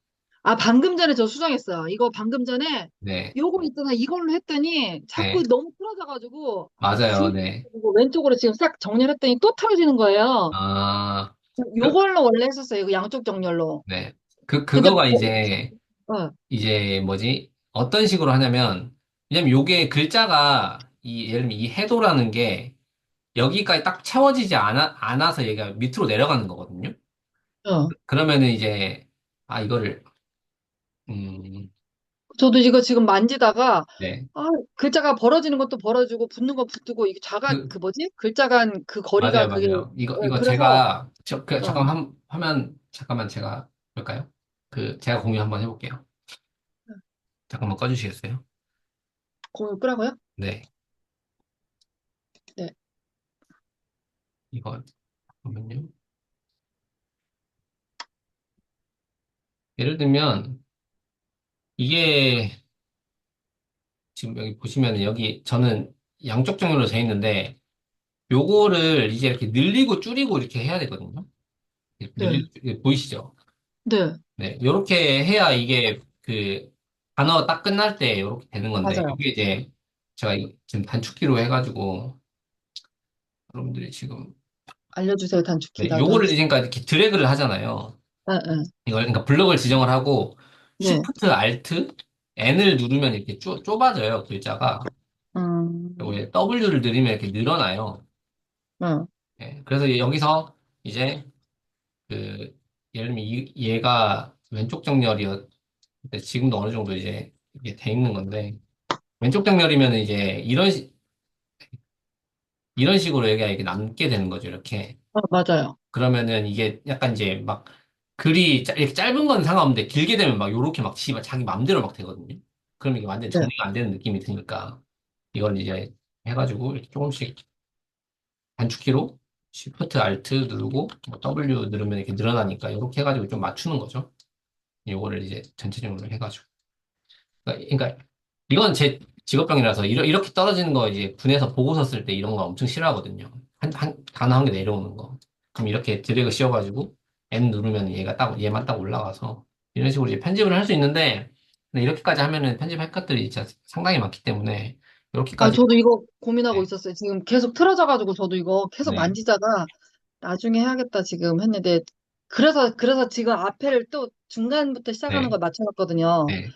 방금 전에 저 수정했어요. 이거 방금 전에 네. 요거 있잖아. 이걸로 했더니 자꾸 네. 너무 틀어져가지고, 맞아요. 중간에 네. 왼쪽으로 지금 싹 정리를 했더니 또 틀어지는 거예요. 아, 그, 요걸로 원래 했었어요. 이거 양쪽 정렬로. 네. 근데, 그거가 이제 뭐지? 어떤 식으로 하냐면, 왜냐면 요게 글자가, 예를 들면 이 해도라는 게 여기까지 딱 채워지지 않아서 얘가 밑으로 내려가는 거거든요. 어. 그러면은 이제, 이거를, 음, 저도 이거 지금 만지다가, 네. 글자가 벌어지는 것도 벌어지고, 붙는 거 붙고, 이게 그, 그 뭐지? 글자 간 그 거리가 맞아요, 그게, 맞아요. 이거 그래서, 제가, 어, 잠깐만 제가, 볼까요? 제가 공유 한번 해볼게요. 잠깐만 꺼주시겠어요? 공유 끄라고요? 네. 네. 이거, 잠깐만요. 예를 들면, 이게, 지금 여기 보시면은 여기, 저는 양쪽 정렬로 돼 있는데, 요거를 이제 이렇게 늘리고 줄이고 이렇게 해야 되거든요. 네. 이게 보이시죠? 네. 네. 요렇게 해야 이게 단어 딱 끝날 때 요렇게 되는 건데, 맞아요. 이게 이제, 제가 이거 지금 단축키로 해가지고, 여러분들이 지금, 알려주세요, 단축키. 네, 나도 할 요거를 수. 이제 그러니까 이렇게 드래그를 하잖아요. 네, 네. 그러니까 블럭을 지정을 하고, 네. Shift, Alt, N을 누르면 이렇게 좁아져요, 글자가. 그리고 음, 이제 W를 누르면 이렇게 늘어나요. 어, 네, 그래서 여기서 이제 그 예를 들면 얘가 왼쪽 정렬이었는데 지금도 어느 정도 이제 이게 돼 있는 건데 왼쪽 정렬이면 이제 이런 식으로 얘가 이렇게 남게 되는 거죠, 이렇게. 맞아요. 그러면은 이게 약간 이제 막 글이 이렇게 짧은 건 상관없는데 길게 되면 막 요렇게 막 자기 맘대로 막 되거든요. 그럼 이게 완전 네. 정리가 안 되는 느낌이 드니까 이걸 이제 해가지고 이렇게 조금씩 단축키로 Shift Alt 누르고 뭐 W 누르면 이렇게 늘어나니까 이렇게 해가지고 좀 맞추는 거죠. 요거를 이제 전체적으로 해가지고. 그러니까 이건 제 직업병이라서 이렇게 떨어지는 거 이제 군에서 보고서 쓸 때 이런 거 엄청 싫어하거든요. 단어 한 개 내려오는 거. 그럼 이렇게 드래그 씌워가지고 N 누르면 얘만 딱 올라가서 이런 식으로 이제 편집을 할 수 있는데 근데 이렇게까지 하면은 편집할 것들이 진짜 상당히 많기 때문에 이렇게까지 저도 이거 고민하고 네, 있었어요. 지금 계속 틀어져가지고 저도 이거 계속 네, 만지다가 나중에 해야겠다 지금 했는데, 그래서 지금 앞에를 또 중간부터 시작하는 네, 걸 맞춰놨거든요. 네.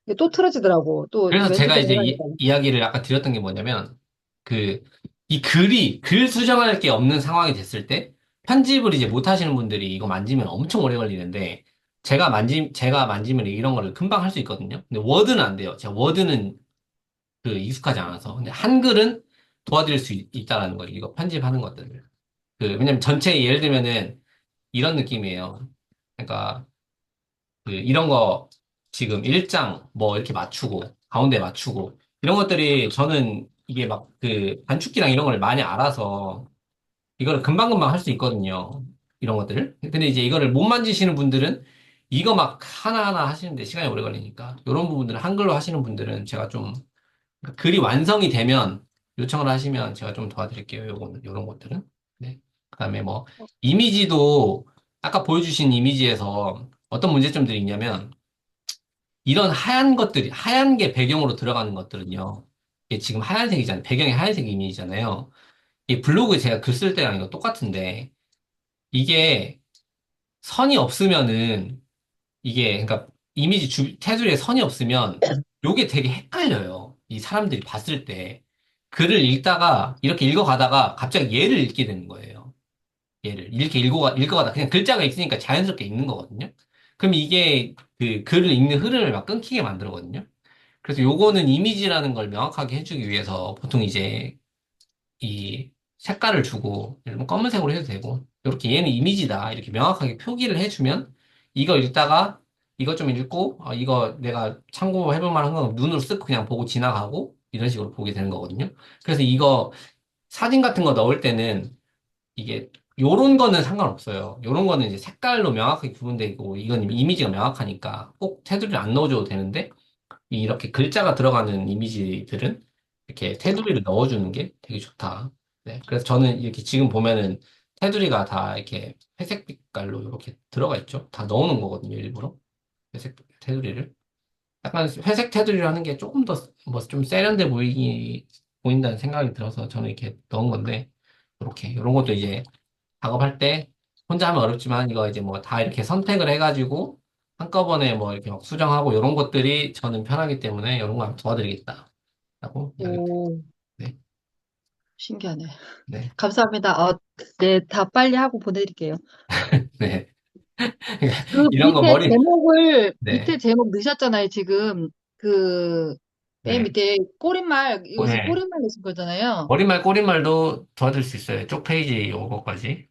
이게 또 틀어지더라고. 또 그래서 제가 왼쪽에서 이제 해가니까. 이야기를 아까 드렸던 게 뭐냐면, 그, 이 글 수정할 게 없는 상황이 됐을 때, 편집을 이제 못 하시는 분들이 이거 만지면 엄청 오래 걸리는데, 제가 만지면 이런 거를 금방 할 수 있거든요. 근데 워드는 안 돼요. 제가 워드는 그 익숙하지 않아서. 근데 한글은 도와드릴 수 있다라는 거죠. 이거 편집하는 것들을. 왜냐면 전체 예를 들면은 이런 느낌이에요. 그러니까, 이런 거 지금 일장 뭐 이렇게 맞추고 가운데 맞추고 이런 것들이 저는 이게 막 단축키랑 이런 걸 많이 알아서 이거를 금방금방 할 수 있거든요. 이런 것들을. 근데 이제 이거를 못 만지시는 분들은 이거 막 하나하나 하시는데 시간이 오래 걸리니까 이런 부분들을 한글로 하시는 분들은 제가 좀 글이 완성이 되면 요청을 하시면 제가 좀 도와드릴게요. 요런 것들은. 네. 그다음에 뭐 이미지도 아까 보여주신 이미지에서 어떤 문제점들이 있냐면 이런 하얀 것들이, 하얀 게 배경으로 들어가는 것들은요. 이게 지금 하얀색이잖아요. 배경이 하얀색 이미지잖아요. 이 블로그 제가 글 쓸 때랑 이거 똑같은데, 이게 선이 없으면은, 그러니까 테두리에 선이 없으면, 요게 되게 헷갈려요. 이 사람들이 봤을 때. 글을 읽다가, 이렇게 읽어가다가 갑자기 얘를 읽게 되는 거예요. 얘를. 이렇게 읽어가다 그냥 글자가 있으니까 자연스럽게 읽는 거거든요. 그럼 이게 글을 읽는 흐름을 막 끊기게 만들거든요. 그래서 요거는 이미지라는 걸 명확하게 해주기 위해서 보통 이제 이 색깔을 주고, 예를 들면 검은색으로 해도 되고, 이렇게 얘는 이미지다. 이렇게 명확하게 표기를 해주면, 이거 읽다가, 이거 좀 읽고, 이거 내가 참고해볼 만한 건 눈으로 쓱 그냥 보고 지나가고, 이런 식으로 보게 되는 거거든요. 그래서 이거 사진 같은 거 넣을 때는 이게 요런 거는 상관없어요. 요런 거는 이제 색깔로 명확하게 구분되고, 이건 이미지가 명확하니까 꼭 테두리를 안 넣어줘도 되는데, 이렇게 글자가 들어가는 이미지들은 이렇게 테두리를 넣어주는 게 되게 좋다. 네. 그래서 저는 이렇게 지금 보면은 테두리가 다 이렇게 회색 빛깔로 이렇게 들어가 있죠. 다 넣어놓은 거거든요, 일부러. 회색 테두리를. 약간 회색 테두리를 하는 게 조금 더 뭐 좀 세련돼 보인다는 생각이 들어서 저는 이렇게 넣은 건데, 이렇게, 이런 것도 이제 작업할 때 혼자 하면 어렵지만 이거 이제 뭐 다 이렇게 선택을 해가지고 한꺼번에 뭐 이렇게 막 수정하고 이런 것들이 저는 편하기 때문에 이런 거 한번 도와드리겠다라고 이야기 드립니다. 오, 네, 신기하네. 네, 감사합니다. 네, 다 빨리 하고 보내드릴게요. 네. 그 이런 거 머리, 밑에 네, 제목 넣으셨잖아요, 지금. 그, 맨 네, 밑에 꼬릿말, 이거 지금 네. 꼬릿말 넣으신 거잖아요. 머리말, 꼬리말도 도와줄 수 있어요. 쪽 페이지 요거까지.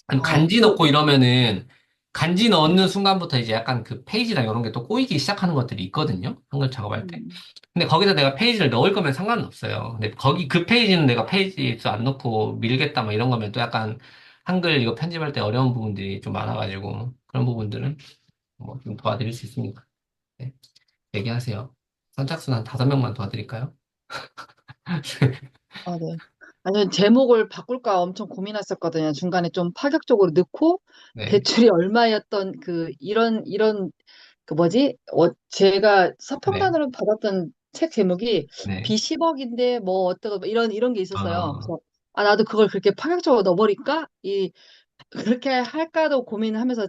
아니, 어, 간지 넣고 이러면은 간지 넣는 순간부터 이제 약간 그 페이지랑 이런 게 또 꼬이기 시작하는 것들이 있거든요. 한글 작업할 때. 음, 근데 거기다 내가 페이지를 넣을 거면 상관은 없어요. 근데 거기 그 페이지는 내가 페이지 수 안 넣고 밀겠다 막 이런 거면 또 약간 한글 이거 편집할 때 어려운 부분들이 좀 많아가지고 그런 부분들은 뭐 좀 도와드릴 수 있습니다. 네. 얘기하세요. 선착순 한 5명만 도와드릴까요? 아, 네. 아니면 제목을 바꿀까 엄청 고민했었거든요. 중간에 좀 파격적으로 넣고, 네, 대출이 얼마였던 그 뭐지? 제가 네, 서평단으로 받았던 책 제목이 네. 비 10억인데 뭐 어쩌고 뭐 이런 게 있었어요. 아, 그래서 아 나도 그걸 그렇게 파격적으로 넣어버릴까? 그렇게 할까도 고민하면서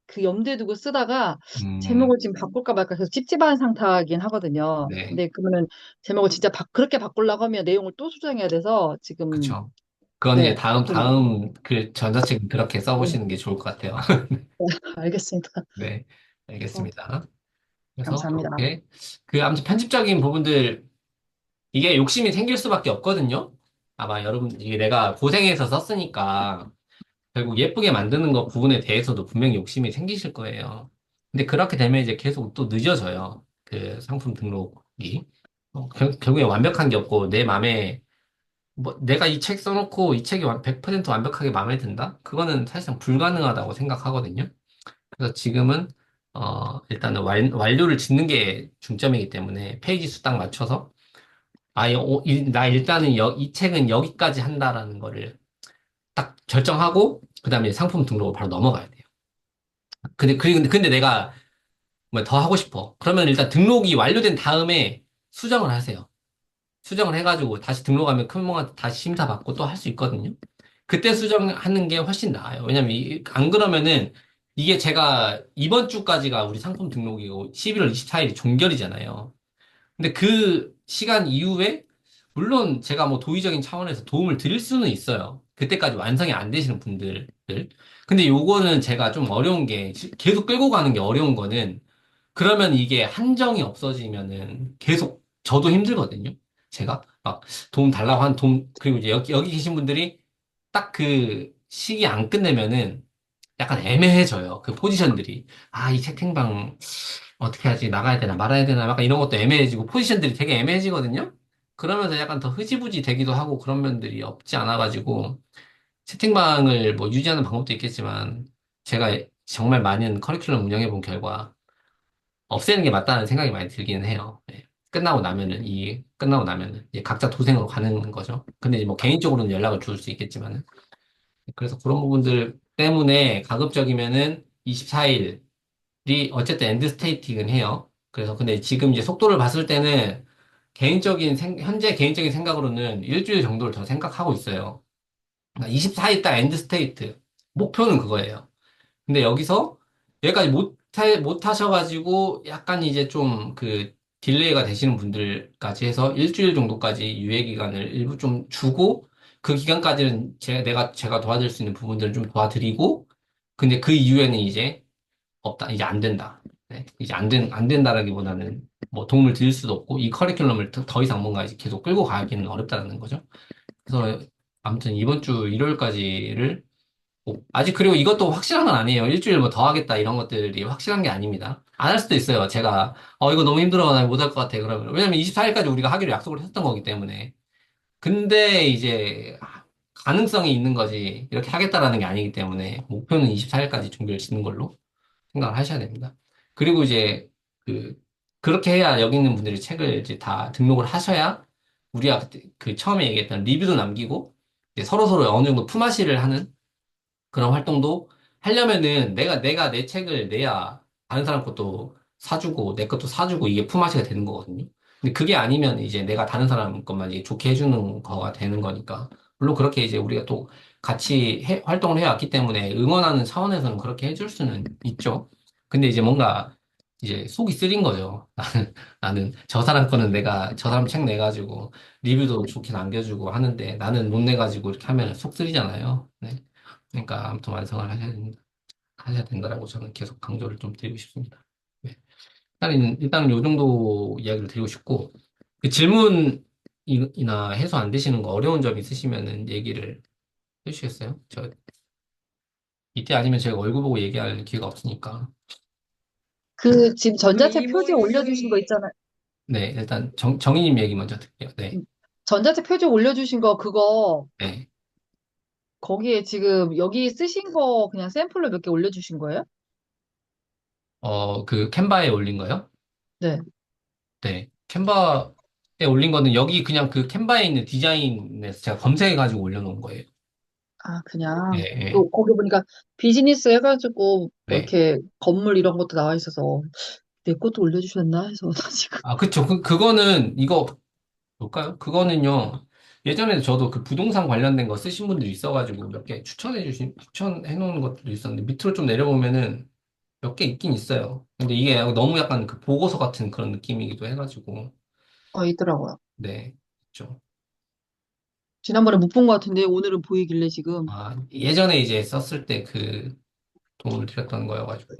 그 염두에 두고 쓰다가 음, 제목을 지금 바꿀까 말까 해서 찝찝한 상태이긴 하거든요. 네. 근데 그러면은 제목을 진짜 그렇게 바꾸려고 하면 내용을 또 수정해야 돼서 지금 그쵸. 그건 이제 네, 다음 그 전자책 그렇게 네, 써보시는 게 좋을 것 같아요. 알겠습니다. 네, 어, 알겠습니다. 그래서 감사합니다. 그렇게 아무튼 편집적인 부분들 이게 욕심이 생길 수밖에 없거든요. 아마 여러분 이게 내가 고생해서 썼으니까 결국 예쁘게 만드는 거 부분에 대해서도 분명히 욕심이 생기실 거예요. 근데 그렇게 되면 이제 계속 또 늦어져요. 그 상품 등록이. 결국에 완벽한 게 없고 내 맘에 뭐 내가 이 책 써놓고 이 책이 100% 완벽하게 마음에 든다? 그거는 사실상 불가능하다고 생각하거든요. 그래서 지금은 일단은 완료를 짓는 게 중점이기 때문에 페이지 수 딱 맞춰서 나 일단은 이 책은 여기까지 한다라는 거를 딱 결정하고 그다음에 상품 등록을 바로 넘어가야 돼요. 근데 내가 뭐 더 하고 싶어. 그러면 일단 등록이 완료된 다음에 수정을 하세요. 수정을 해가지고 다시 등록하면 큰몽한테 다시 심사받고 또 할 수 있거든요. 그때 수정하는 게 훨씬 나아요. 왜냐면 안 그러면은 이게 제가 이번 주까지가 우리 상품 등록이고 11월 24일이 종결이잖아요. 근데 그 시간 이후에 물론 제가 뭐 도의적인 차원에서 도움을 드릴 수는 있어요. 그때까지 완성이 안 되시는 분들. 근데 요거는 제가 좀 어려운 게 계속 끌고 가는 게 어려운 거는 그러면 이게 한정이 없어지면은 계속 저도 힘들거든요. 제가 막 도움 달라고 한 도움 그리고 이제 여기 계신 분들이 딱 그 시기 안 끝내면은 약간 애매해져요. 그 포지션들이. 아, 이 채팅방 어떻게 하지? 나가야 되나 말아야 되나? 약간 이런 것도 애매해지고 포지션들이 되게 애매해지거든요. 그러면서 약간 더 흐지부지 되기도 하고 그런 면들이 없지 않아가지고 채팅방을 뭐 유지하는 방법도 있겠지만 제가 정말 많은 커리큘럼 운영해 본 결과 없애는 게 맞다는 생각이 많이 들기는 해요. 예. 끝나고 나면은 이제 각자 도생으로 가는 거죠. 근데 이제 뭐 개인적으로는 연락을 줄 수 있겠지만은 그래서 그런 부분들 때문에 가급적이면은 24일이 어쨌든 엔드 스테이트이긴 해요. 그래서 근데 지금 이제 속도를 봤을 때는 현재 개인적인 생각으로는 일주일 정도를 더 생각하고 있어요. 그러니까 24일 딱 엔드 스테이트. 목표는 그거예요. 근데 여기서 여기까지 못 하셔가지고 약간 이제 좀 그 딜레이가 되시는 분들까지 해서 일주일 정도까지 유예 기간을 일부 좀 주고 그 기간까지는 제가 도와드릴 수 있는 부분들을 좀 도와드리고 근데 그 이후에는 이제 없다. 이제 안 된다. 네, 이제 안 된다라기보다는 뭐 도움을 드릴 수도 없고 이 커리큘럼을 더 이상 뭔가 이제 계속 끌고 가기는 어렵다는 거죠. 그래서 아무튼 이번 주 일요일까지를 아직 그리고 이것도 확실한 건 아니에요. 일주일 뭐 더 하겠다 이런 것들이 확실한 게 아닙니다. 안 할 수도 있어요. 제가 이거 너무 힘들어 나 못 할 것 같아. 그러면 왜냐면 24일까지 우리가 하기로 약속을 했던 거기 때문에. 근데 이제 가능성이 있는 거지 이렇게 하겠다라는 게 아니기 때문에 목표는 24일까지 준비를 짓는 걸로 생각을 하셔야 됩니다. 그리고 이제 그 그렇게 해야 여기 있는 분들이 책을 이제 다 등록을 하셔야 우리가 그때 그 처음에 얘기했던 리뷰도 남기고 이제 서로서로 어느 정도 품앗이를 하는 그런 활동도 하려면은 내가 내 책을 내야 다른 사람 것도 사주고 내 것도 사주고 이게 품앗이가 되는 거거든요. 근데 그게 아니면 이제 내가 다른 사람 것만 이제 좋게 해주는 거가 되는 거니까. 물론 그렇게 이제 우리가 또 같이 활동을 해왔기 때문에 응원하는 차원에서는 그렇게 해줄 수는 있죠. 근데 이제 뭔가 이제 속이 쓰린 거죠. 나는 저 사람 거는 내가 저 사람 책 내가지고 리뷰도 좋게 남겨주고 하는데 나는 못 내가지고 이렇게 하면 속 쓰리잖아요. 네. 그러니까 아무튼 완성을 하셔야 된다라고 저는 계속 강조를 좀 드리고 싶습니다. 네. 일단은 요 정도 이야기를 드리고 싶고, 그 질문이나 해소 안 되시는 거 어려운 점 있으시면은 얘기를 해주시겠어요? 이때 아니면 제가 얼굴 보고 얘기할 기회가 없으니까. 그 지금 그 전자책 표지 올려주신 거 이모님이 있잖아요. 네, 일단 정희님 얘기 먼저 드릴게요. 네, 전자책 표지 올려주신 거 그거 네. 거기에 지금 여기 쓰신 거 그냥 샘플로 몇 개 올려주신 거예요? 그 캔바에 올린 거요? 네. 네. 캔바에 올린 거는 여기 그냥 그 캔바에 있는 디자인에서 제가 검색해가지고 올려놓은 거예요. 아, 네, 그냥 네. 또 거기 보니까 비즈니스 해가지고 뭐 네. 이렇게 건물 이런 것도 나와 있어서 내 것도 올려주셨나 해서 나 지금 아, 그쵸. 그거는, 이거, 볼까요? 그거는요, 예전에 저도 그 부동산 관련된 거 쓰신 분들이 있어가지고 몇 개 추천해 놓은 것들도 있었는데, 밑으로 좀 내려보면은 몇 개 있긴 있어요. 근데 이게 너무 약간 그 보고서 같은 그런 느낌이기도 해가지고, 있더라고요. 네, 그쵸. 지난번에 못 본 것 같은데 오늘은 보이길래 지금 아, 예전에 이제 썼을 때 그 도움을 드렸던 거여가지고,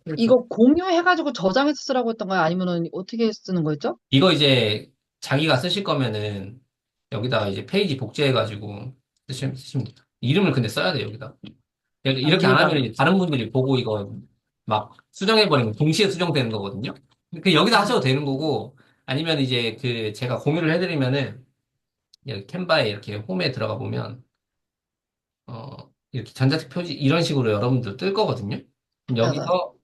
그래서 이거 공유해가지고 저장해서 쓰라고 했던 거야? 아니면은 어떻게 쓰는 거였죠? 이거 이제 자기가 쓰실 거면은 여기다가 이제 페이지 복제해가지고 쓰시면 돼요. 이름을 근데 써야 돼요, 여기다. 아, 이렇게 안 하면 위에다가. 이제 다른 분들이 보고 이거 막 수정해버리면 동시에 수정되는 거거든요. 그 여기다 아, 하셔도 되는 거고 아니면 이제 그 제가 공유를 해드리면은 여기 캔바에 이렇게 홈에 들어가 보면 이렇게 전자책 표지 이런 식으로 여러분들 뜰 거거든요. 그럼 네네. 여기서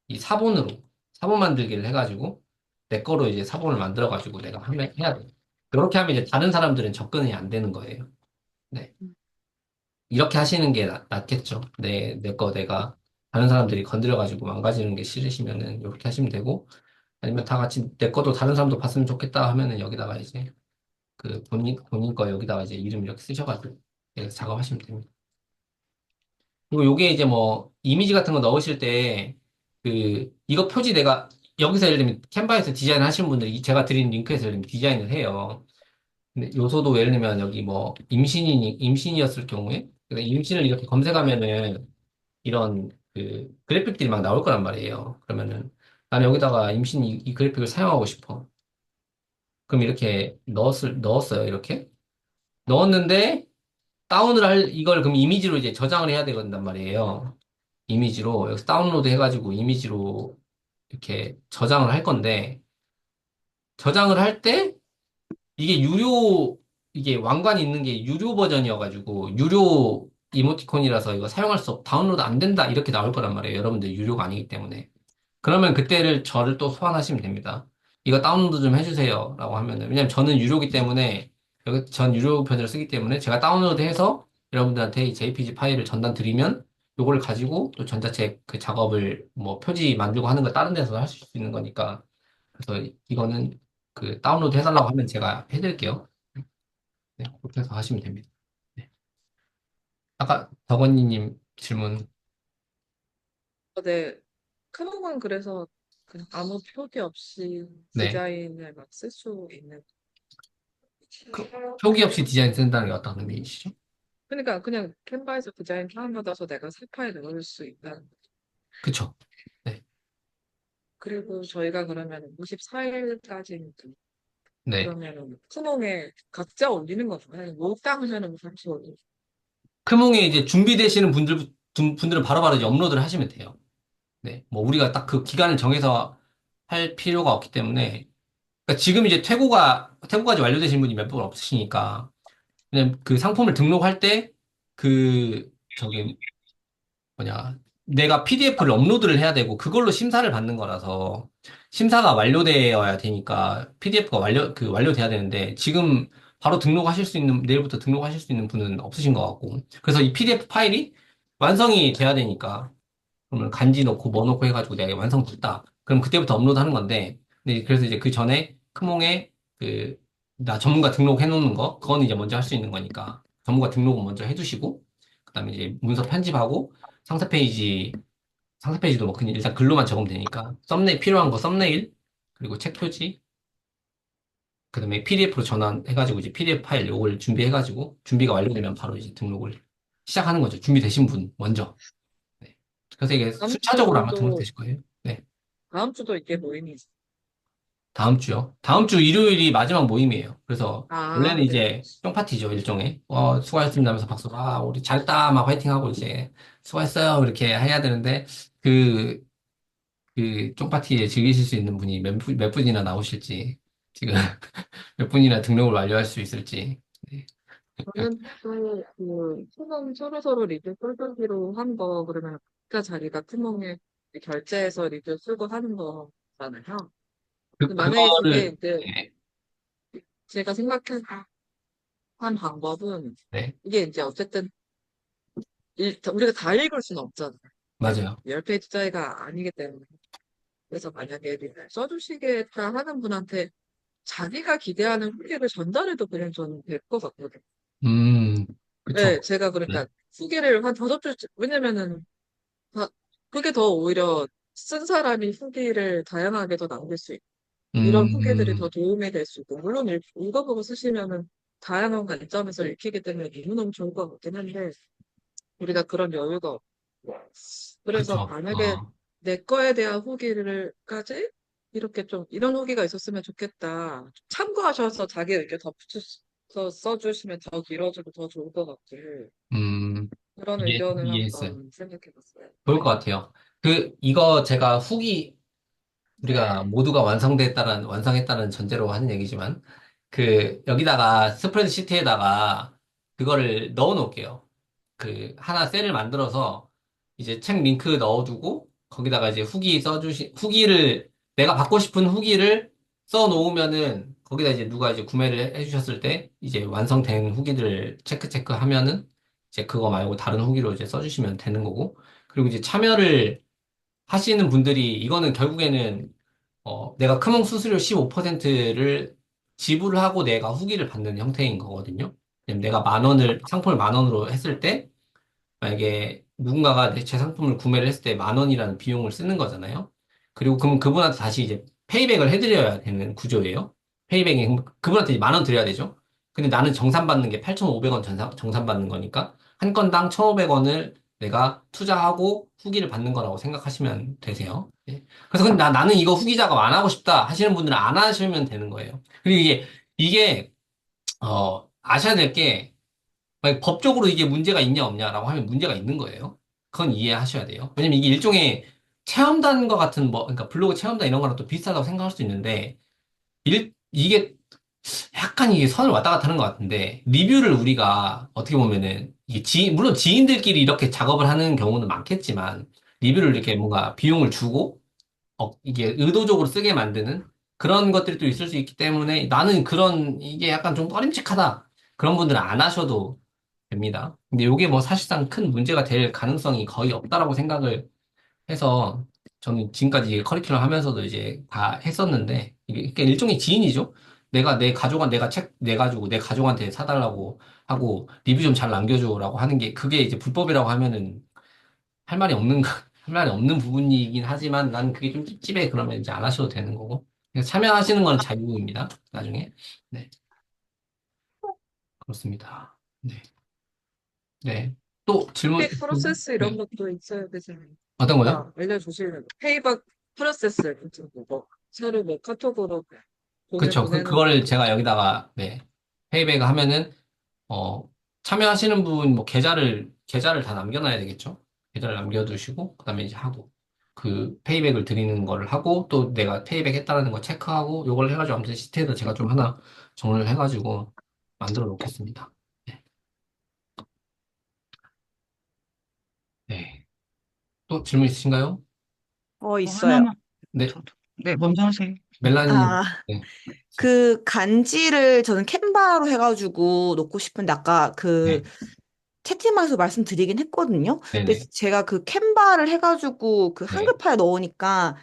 이 사본 만들기를 해가지고 내 거로 이제 사본을 만들어가지고 내가 해야 돼. 이렇게 하면 이제 다른 사람들은 접근이 안 되는 거예요. 네. 이렇게 하시는 게 낫겠죠. 내 거 내가 다른 사람들이 건드려가지고 망가지는 게 싫으시면은 이렇게 하시면 되고 아니면 다 같이 내 것도 다른 사람도 봤으면 좋겠다 하면은 여기다가 이제 그 본인 거 여기다가 이제 이름 이렇게 쓰셔가지고 작업하시면 됩니다. 그리고 요게 이제 뭐, 이미지 같은 거 넣으실 때, 이거 표지 내가, 여기서 예를 들면 캔바에서 디자인 하시는 분들이 제가 드린 링크에서 예를 들면 디자인을 해요. 근데 요소도 예를 들면 여기 뭐, 임신이었을 경우에, 그러니까 임신을 이렇게 검색하면은 이런 그래픽들이 막 나올 거란 말이에요. 그러면은 나는 여기다가 임신 이 그래픽을 사용하고 싶어. 그럼 이렇게 넣었어요. 이렇게. 넣었는데, 이걸 그럼 이미지로 이제 저장을 해야 되단 말이에요. 이미지로 여기서 다운로드 해가지고 이미지로 이렇게 저장을 할 건데 저장을 할 때 이게 이게 왕관이 있는 게 유료 버전이어가지고 유료 이모티콘이라서 이거 사용할 수 다운로드 안 된다 이렇게 나올 거란 말이에요. 여러분들 유료가 아니기 때문에. 그러면 그때를 저를 또 소환하시면 됩니다. 이거 다운로드 좀 해주세요. 라고 하면은, 왜냐면 저는 유료기 때문에, 여기 전 유료 편을 쓰기 때문에 제가 다운로드 해서 여러분들한테 이 JPG 파일을 전단 드리면 요거를 가지고 또 전자책 그 작업을 뭐 표지 만들고 하는 거 다른 데서 하실 수 있는 거니까. 그래서 이거는 다운로드 해달라고 하면 제가 해드릴게요. 네, 그렇게 해서 하시면 됩니다. 네. 아까 덕원니님 질문. 네, 크롬은 그래서 그냥 아무 표기 없이 네. 디자인을 막 쓸 수 있는. 표기 없이 디자인 쓴다는 게 어떤 의미이시죠? 그러니까 그냥 캔바에서 디자인 다운받아서 내가 새 파일 넣을 수 있다. 그쵸? 네. 그리고 저희가 그러면 24일까지 네. 그러면은 수능에 각자 올리는 거잖아요. 못 당하면은 같이 올리고. 크몽에 이제 준비되시는 분들은 바로바로 이제 업로드를 하시면 돼요. 네. 뭐 우리가 딱 그 기간을 정해서 할 필요가 없기 때문에. 그러니까 지금 이제 퇴고까지 완료되신 분이 몇 분 없으시니까. 그냥 그 상품을 등록할 때, 저기, 뭐냐, 내가 PDF를 업로드를 해야 되고, 그걸로 심사를 받는 거라서, 심사가 완료되어야 되니까, PDF가 완료돼야 되는데, 지금 바로 내일부터 등록하실 수 있는 분은 없으신 것 같고, 그래서 이 PDF 파일이 완성이 돼야 되니까, 그러면 간지 넣고 뭐 넣고 해가지고 내가 완성됐다. 그럼 그때부터 업로드 하는 건데, 근데 그래서 이제 그 전에 크몽에 나 전문가 등록해 놓는 거, 그거는 이제 먼저 할 수 있는 거니까, 전문가 등록은 먼저 해두시고, 그 다음에 이제 문서 편집하고, 상세 페이지, 상세 페이지도 뭐 그냥 일단 글로만 적으면 되니까, 필요한 거 썸네일, 그리고 책 표지, 그 다음에 PDF로 전환해가지고 이제 PDF 파일 요걸 준비해가지고, 준비가 완료되면 바로 이제 등록을 시작하는 거죠. 준비되신 분, 먼저. 네. 그래서 이게 다음 순차적으로 아마 주도 등록되실 거예요. 네. 다음 주도 이게 모임이 있어. 다음 주요. 다음 주 일요일이 마지막 모임이에요. 그래서 원래는 아, 네. 이제 뿅파티죠, 일종의. 수고하셨습니다 하면서 박수, 우리 잘했다, 막 화이팅하고 이제 수고했어요. 이렇게 해야 되는데, 그, 쫑파티에 즐기실 수 있는 분이 몇 분이나 나오실지, 지금 몇 분이나 등록을 완료할 수 있을지. 네. 저는 또그 수능 서로서로 리뷰 꼴보기로 한 거 그러면 각자 자기가 팀원에 결제해서 리뷰 쓰고 하는 거잖아요. 근데 만약에 그게 그거를, 이제 네. 제가 생각한 방법은 네. 이게 이제 어쨌든 우리가 다 읽을 수는 없잖아요. 맞아요. 10페이지짜리가 아니기 때문에. 그래서 만약에 리뷰 써주시겠다 하는 분한테 자기가 기대하는 후기를 전달해도 그냥 저는 될 것 같거든요. 음, 네, 그쵸. 제가 네. 그러니까 후기를 한 5줄, 왜냐면은 다- 그게 더 오히려 쓴 사람이 후기를 다양하게 더 남길 수 있고, 이런 후기들이 더 음, 도움이 될 수 있고, 물론 읽어보고 쓰시면은 다양한 관점에서 읽히기 때문에 너무너무 좋을 것 같긴 한데, 우리가 그런 여유가 없고, 그래서 그쵸. 만약에 내 거에 대한 후기를까지 이렇게 좀, 이런 후기가 있었으면 좋겠다. 참고하셔서 자기 의견 덧붙여서 써주시면 더 길어지고 더 좋을 것 같고, 음, 그런 의견을 이해했어요. 한번 생각해 봤어요. 좋을 것 같아요. 이거 제가 우리가 네. 모두가 완성했다는 전제로 하는 얘기지만, 여기다가 스프레드시트에다가 그거를 넣어 놓을게요. 하나 셀을 만들어서 이제 책 링크 넣어두고, 거기다가 이제 후기를, 내가 받고 싶은 후기를 써 놓으면은, 거기다 이제 누가 이제 구매를 해주셨을 때, 이제 완성된 후기들 체크 하면은, 이제 그거 말고 다른 후기로 이제 써주시면 되는 거고, 그리고 이제 참여를 하시는 분들이 이거는 결국에는 내가 크몽 수수료 15%를 지불을 하고 내가 후기를 받는 형태인 거거든요. 왜냐면 내가 상품을 10,000원으로 했을 때 만약에 누군가가 제 상품을 구매를 했을 때 10,000원이라는 비용을 쓰는 거잖아요. 그리고 그럼 그분한테 다시 이제 페이백을 해드려야 되는 구조예요. 페이백이 그분한테 10,000원 드려야 되죠. 근데 나는 정산받는 게 8,500원 정산받는 거니까 한 건당 1,500원을 내가 투자하고 후기를 받는 거라고 생각하시면 되세요. 예. 그래서 근데 나는 이거 후기 작업 안 하고 싶다 하시는 분들은 안 하시면 되는 거예요. 그리고 이게 아셔야 될 게, 만약 법적으로 이게 문제가 있냐 없냐라고 하면 문제가 있는 거예요. 그건 이해하셔야 돼요. 왜냐면 이게 일종의 체험단과 같은 그러니까 블로그 체험단 이런 거랑 또 비슷하다고 생각할 수 있는데, 이게 약간 이게 선을 왔다 갔다 하는 것 같은데, 리뷰를 우리가 어떻게 보면은, 물론 지인들끼리 이렇게 작업을 하는 경우는 많겠지만, 리뷰를 이렇게 뭔가 비용을 주고, 이게 의도적으로 쓰게 만드는 그런 것들이 또 있을 수 있기 때문에 나는 이게 약간 좀 꺼림칙하다. 그런 분들은 안 하셔도 됩니다. 근데 이게 뭐 사실상 큰 문제가 될 가능성이 거의 없다라고 생각을 해서 저는 지금까지 커리큘럼 하면서도 이제 다 했었는데 이게 그러니까 일종의 지인이죠. 내가 책 내가지고 내 가족한테 사달라고 하고 리뷰 좀 잘 남겨줘라고 하는 게 그게 이제 불법이라고 하면은 할 말이 없는, 할 말이 없는 부분이긴 하지만 난 그게 좀 찝찝해. 그러면 이제 안 하셔도 되는 거고. 그래서 참여하시는 건 자유입니다. 나중에. 네, 그렇습니다. 네. 네. 또 질문 페이백 있으신가요? 프로세스 이런 네. 것도 있어야 되잖아요. 어떤 거요? 나 알려주시는 페이백 프로세스 같은 거, 서로 뭐 카톡으로 돈을 그쵸. 보내는 그거를 것도 제가 여기다가, 네. 페이백 하면은, 어, 참여하시는 분, 뭐, 계좌를 다 남겨놔야 되겠죠? 계좌를 남겨두시고, 그 다음에 이제 하고, 그, 페이백을 드리는 거를 하고, 또 내가 페이백 했다는 거 체크하고, 요걸 해가지고, 아무튼 시트에다 제가 좀 하나 정리를 해가지고, 만들어 놓겠습니다. 네. 네. 또 질문 있으신가요? 있어요. 하나만, 네. 저도. 네, 먼저 하세요. 멜라니님, 아, 네. 그 간지를 저는 캔바로 해가지고 놓고 싶은데 아까 그 네. 채팅방에서 말씀드리긴 했거든요. 근데 네네. 제가 그 캔바를 해가지고 그 네. 한글 파일 넣으니까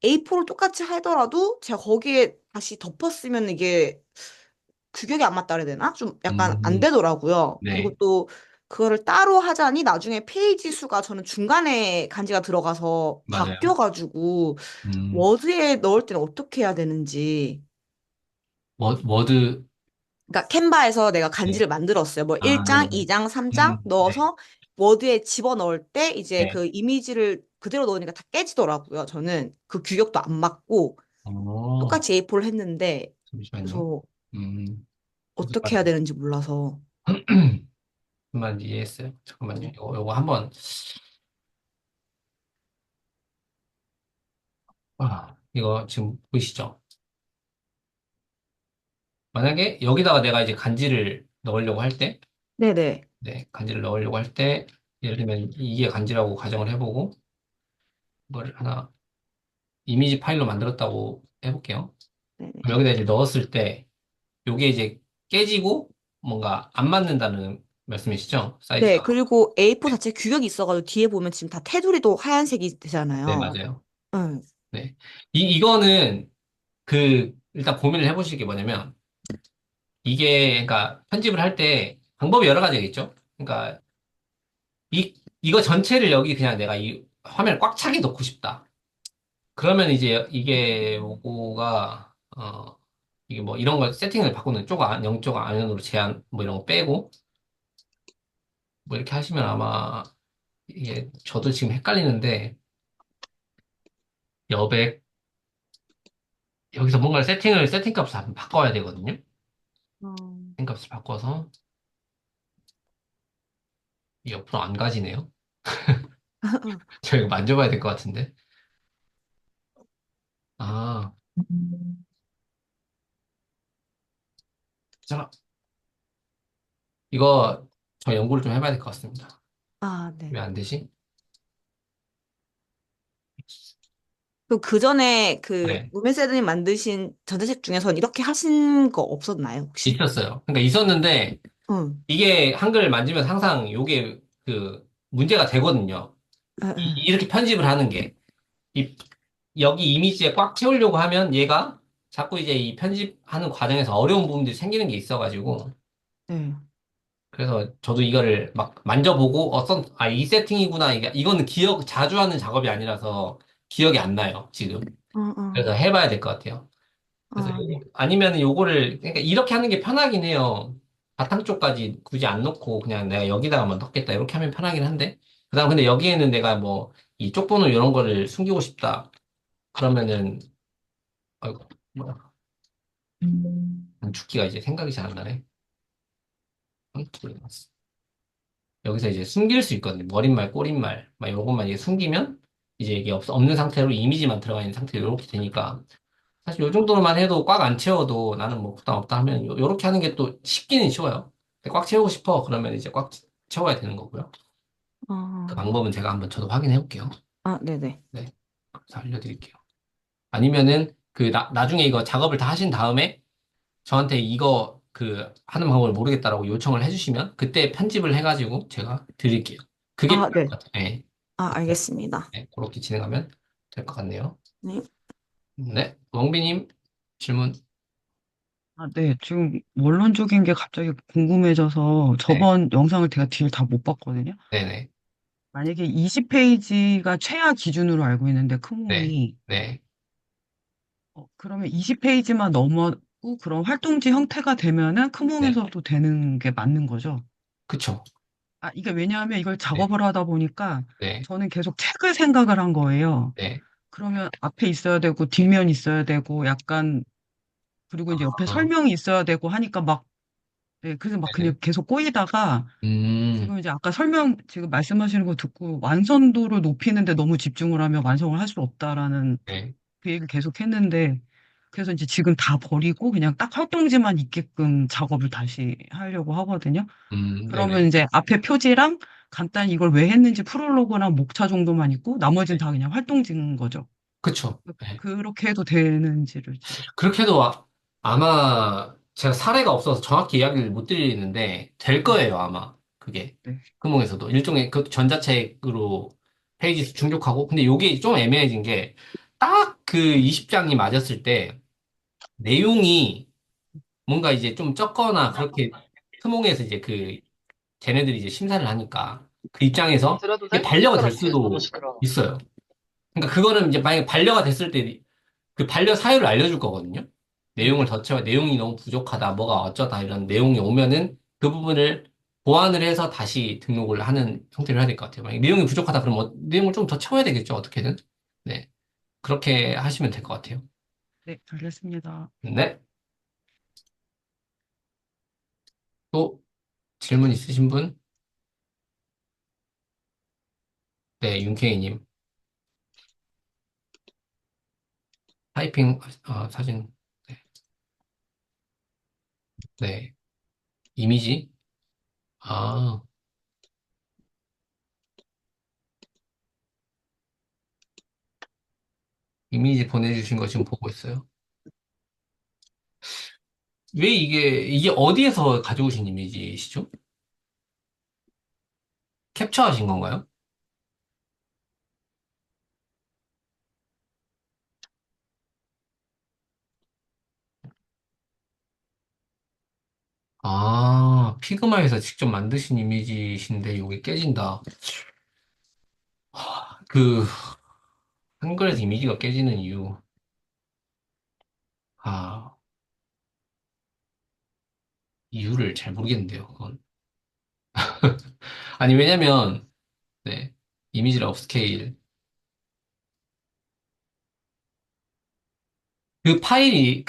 A4를 똑같이 하더라도 제가 거기에 다시 덮었으면 이게 규격이 안 맞다 그래야 되나? 좀 약간 안 음, 되더라고요. 그리고 네. 또 그거를 따로 하자니 나중에 페이지 수가 저는 중간에 간지가 들어가서 맞아요. 바뀌어가지고 음, 워드에 넣을 때는 어떻게 해야 되는지. 워드, 그러니까 캔바에서 내가 네. 간지를 만들었어요. 뭐 아, 1장, 네네. 2장, 3장 네. 넣어서 워드에 집어넣을 때 이제 네. 그 이미지를 그대로 넣으니까 다 깨지더라고요. 저는 그 규격도 안 맞고 어, 똑같이 A4를 했는데 잠시만요. 그래서 음, 무슨 어떻게 해야 말인지, 되는지 몰라서. 무슨 말인지 이해했어요. 잠깐만요. 요거 한번, 이거 지금 보이시죠? 만약에 여기다가 내가 이제 간지를 넣으려고 할 때, 네네. 네, 간지를 넣으려고 할 때, 예를 들면 이게 간지라고 가정을 해보고, 이거를 하나 이미지 파일로 만들었다고 해볼게요. 네네. 그럼 여기다 이제 넣었을 때, 요게 이제 깨지고 뭔가 안 맞는다는 말씀이시죠? 네, 사이즈가. 그리고 A4 네, 자체 규격이 있어가지고 뒤에 보면 지금 다 테두리도 하얀색이 네, 되잖아요. 맞아요. 응. 네. 이거는 일단 고민을 해보실 게 뭐냐면, 그러니까 편집을 할 때 방법이 여러 가지가 있죠? 그러니까, 이거 전체를 여기 그냥 내가 이 화면을 꽉 차게 놓고 싶다. 그러면 이제 이게 뭐고가, 이게 뭐 이런 걸 세팅을 바꾸는 영쪽 안으로 제한, 뭐 이런 거 빼고, 뭐 이렇게 하시면 아마 이게 저도 지금 헷갈리는데, 여백, 여기서 뭔가를 세팅값을 한번 바꿔야 되거든요. 음. 세팅값을 바꿔서, 이 옆으로 안 가지네요. 제가 이거 만져봐야 될 것 같은데. 아, 음, 자, 이거 저 연구를 좀 해봐야 될 것 같습니다. 아, 네. 왜 안 되지? 그 전에 그 네, 루멘세드님 만드신 전자책 중에선 이렇게 하신 거 없었나요, 혹시? 있었어요. 그러니까 있었는데, 응. 이게 한글 만지면 항상 요게 문제가 되거든요. 응, 응. 이렇게 편집을 하는 게. 이, 여기 이미지에 꽉 채우려고 하면 얘가 자꾸 이제 이 편집하는 과정에서 어려운 부분들이 생기는 게 있어가지고, 네. 그래서 저도 이거를 막 만져보고, 이 세팅이구나. 이거는 자주 하는 작업이 아니라서 기억이 안 나요, 지금. 어, 어, 그래서 해봐야 될 것 같아요. 그래서 어. 아니면 요거를, 그러니까 이렇게 하는 게 편하긴 해요. 바탕 쪽까지 굳이 안 넣고 그냥 내가 여기다가만 넣겠다. 이렇게 하면 편하긴 한데. 그다음 근데 여기에는 내가 뭐, 이 쪽번호 이런 거를 숨기고 싶다. 그러면은, 아이고, 뭐야. 죽기가 이제 생각이 잘 안 나네. 여기서 이제 숨길 수 있거든요. 머릿말, 꼬릿말, 막 요것만 이제 숨기면 이제 이게 없는 상태로 이미지만 들어가 있는 상태로 이렇게 되니까 사실 요 정도로만 해도 꽉 안 채워도 나는 뭐 부담 없다 하면 요렇게 하는 게 또 쉽기는 쉬워요. 근데 꽉 채우고 싶어. 그러면 이제 꽉 채워야 되는 거고요. 그 어. 방법은 제가 한번 저도 확인해 볼게요. 아, 네네. 네. 그래서 알려드릴게요. 아니면은 나중에 이거 작업을 다 하신 다음에 저한테 이거 하는 방법을 모르겠다라고 요청을 해주시면 그때 편집을 해가지고 제가 드릴게요. 그게 아, 필요할 네. 것 같아요. 네. 아, 알겠습니다. 네, 그렇게 진행하면 될 것 같네요. 네. 네, 왕비님 질문. 아, 네. 지금 원론적인 게 갑자기 궁금해져서 네, 저번 영상을 제가 뒤를 다 못 봤거든요. 네네, 만약에 20페이지가 최하 기준으로 알고 있는데 네, 크몽이 네, 그러면 20페이지만 넘어고 그런 활동지 형태가 되면은 네, 크몽에서도 되는 게 맞는 거죠. 그쵸. 아, 이게 왜냐하면 이걸 네, 작업을 하다 보니까 네, 저는 계속 책을 생각을 한 거예요. 네. 그러면 앞에 있어야 되고 뒷면 있어야 되고 약간 그리고 이제 옆에 아, 설명이 있어야 되고 하니까 막 네, 그래서 막 그냥 네네. 계속 꼬이다가 음, 지금 이제 아까 지금 말씀하시는 거 듣고 완성도를 높이는데 너무 집중을 하면 완성을 할 수 없다라는 네, 그 얘기를 계속 했는데, 그래서 이제 지금 다 버리고 그냥 딱 활동지만 있게끔 작업을 다시 하려고 하거든요. 그러면 네네. 이제 앞에 표지랑 간단히 이걸 왜 했는지 프롤로그랑 목차 정도만 있고, 나머지는 네. 다 그냥 활동지인 거죠. 그쵸. 네. 그렇게 해도 되는지를 지금. 그렇게 해도 아마 제가 사례가 없어서 정확히 이야기를 못 드리는데 될 네, 거예요, 아마. 그게. 네, 금몽에서도. 일종의 그 전자책으로 페이지 수 충족하고. 근데 요게 좀 애매해진 게 딱 그 20장이 맞았을 때 내용이 뭔가 이제 좀 적거나 그렇게 스몽에서 이제 쟤네들이 이제 심사를 하니까 그 입장에서 들어도 이게 돼? 반려가 될 시끄럽지? 너무 수도 시끄러워. 있어요. 그러니까 그거는 이제 만약에 반려가 됐을 때 그 반려 사유를 알려줄 거거든요. 네, 내용이 너무 부족하다, 뭐가 어쩌다 이런 내용이 오면은 그 부분을 보완을 해서 다시 등록을 하는 형태를 해야 될 것 같아요. 만약에 내용이 부족하다 그러면 내용을 좀 더 채워야 되겠죠, 어떻게든. 네. 그렇게 하시면 될 것 같아요. 네, 알겠습니다. 네. 또 질문 있으신 분? 네, 윤케이님. 타이핑, 사진. 네. 네. 이미지? 아, 이미지 보내주신 거 지금 보고 있어요. 왜 이게 어디에서 가져오신 이미지시죠? 캡처하신 건가요? 아, 피그마에서 직접 만드신 이미지신데 이게 깨진다. 그, 한글에서 이미지가 깨지는 이유. 아, 이유를 잘 모르겠는데요, 그건. 아니, 왜냐면, 네, 이미지를 업스케일. 그 파일이,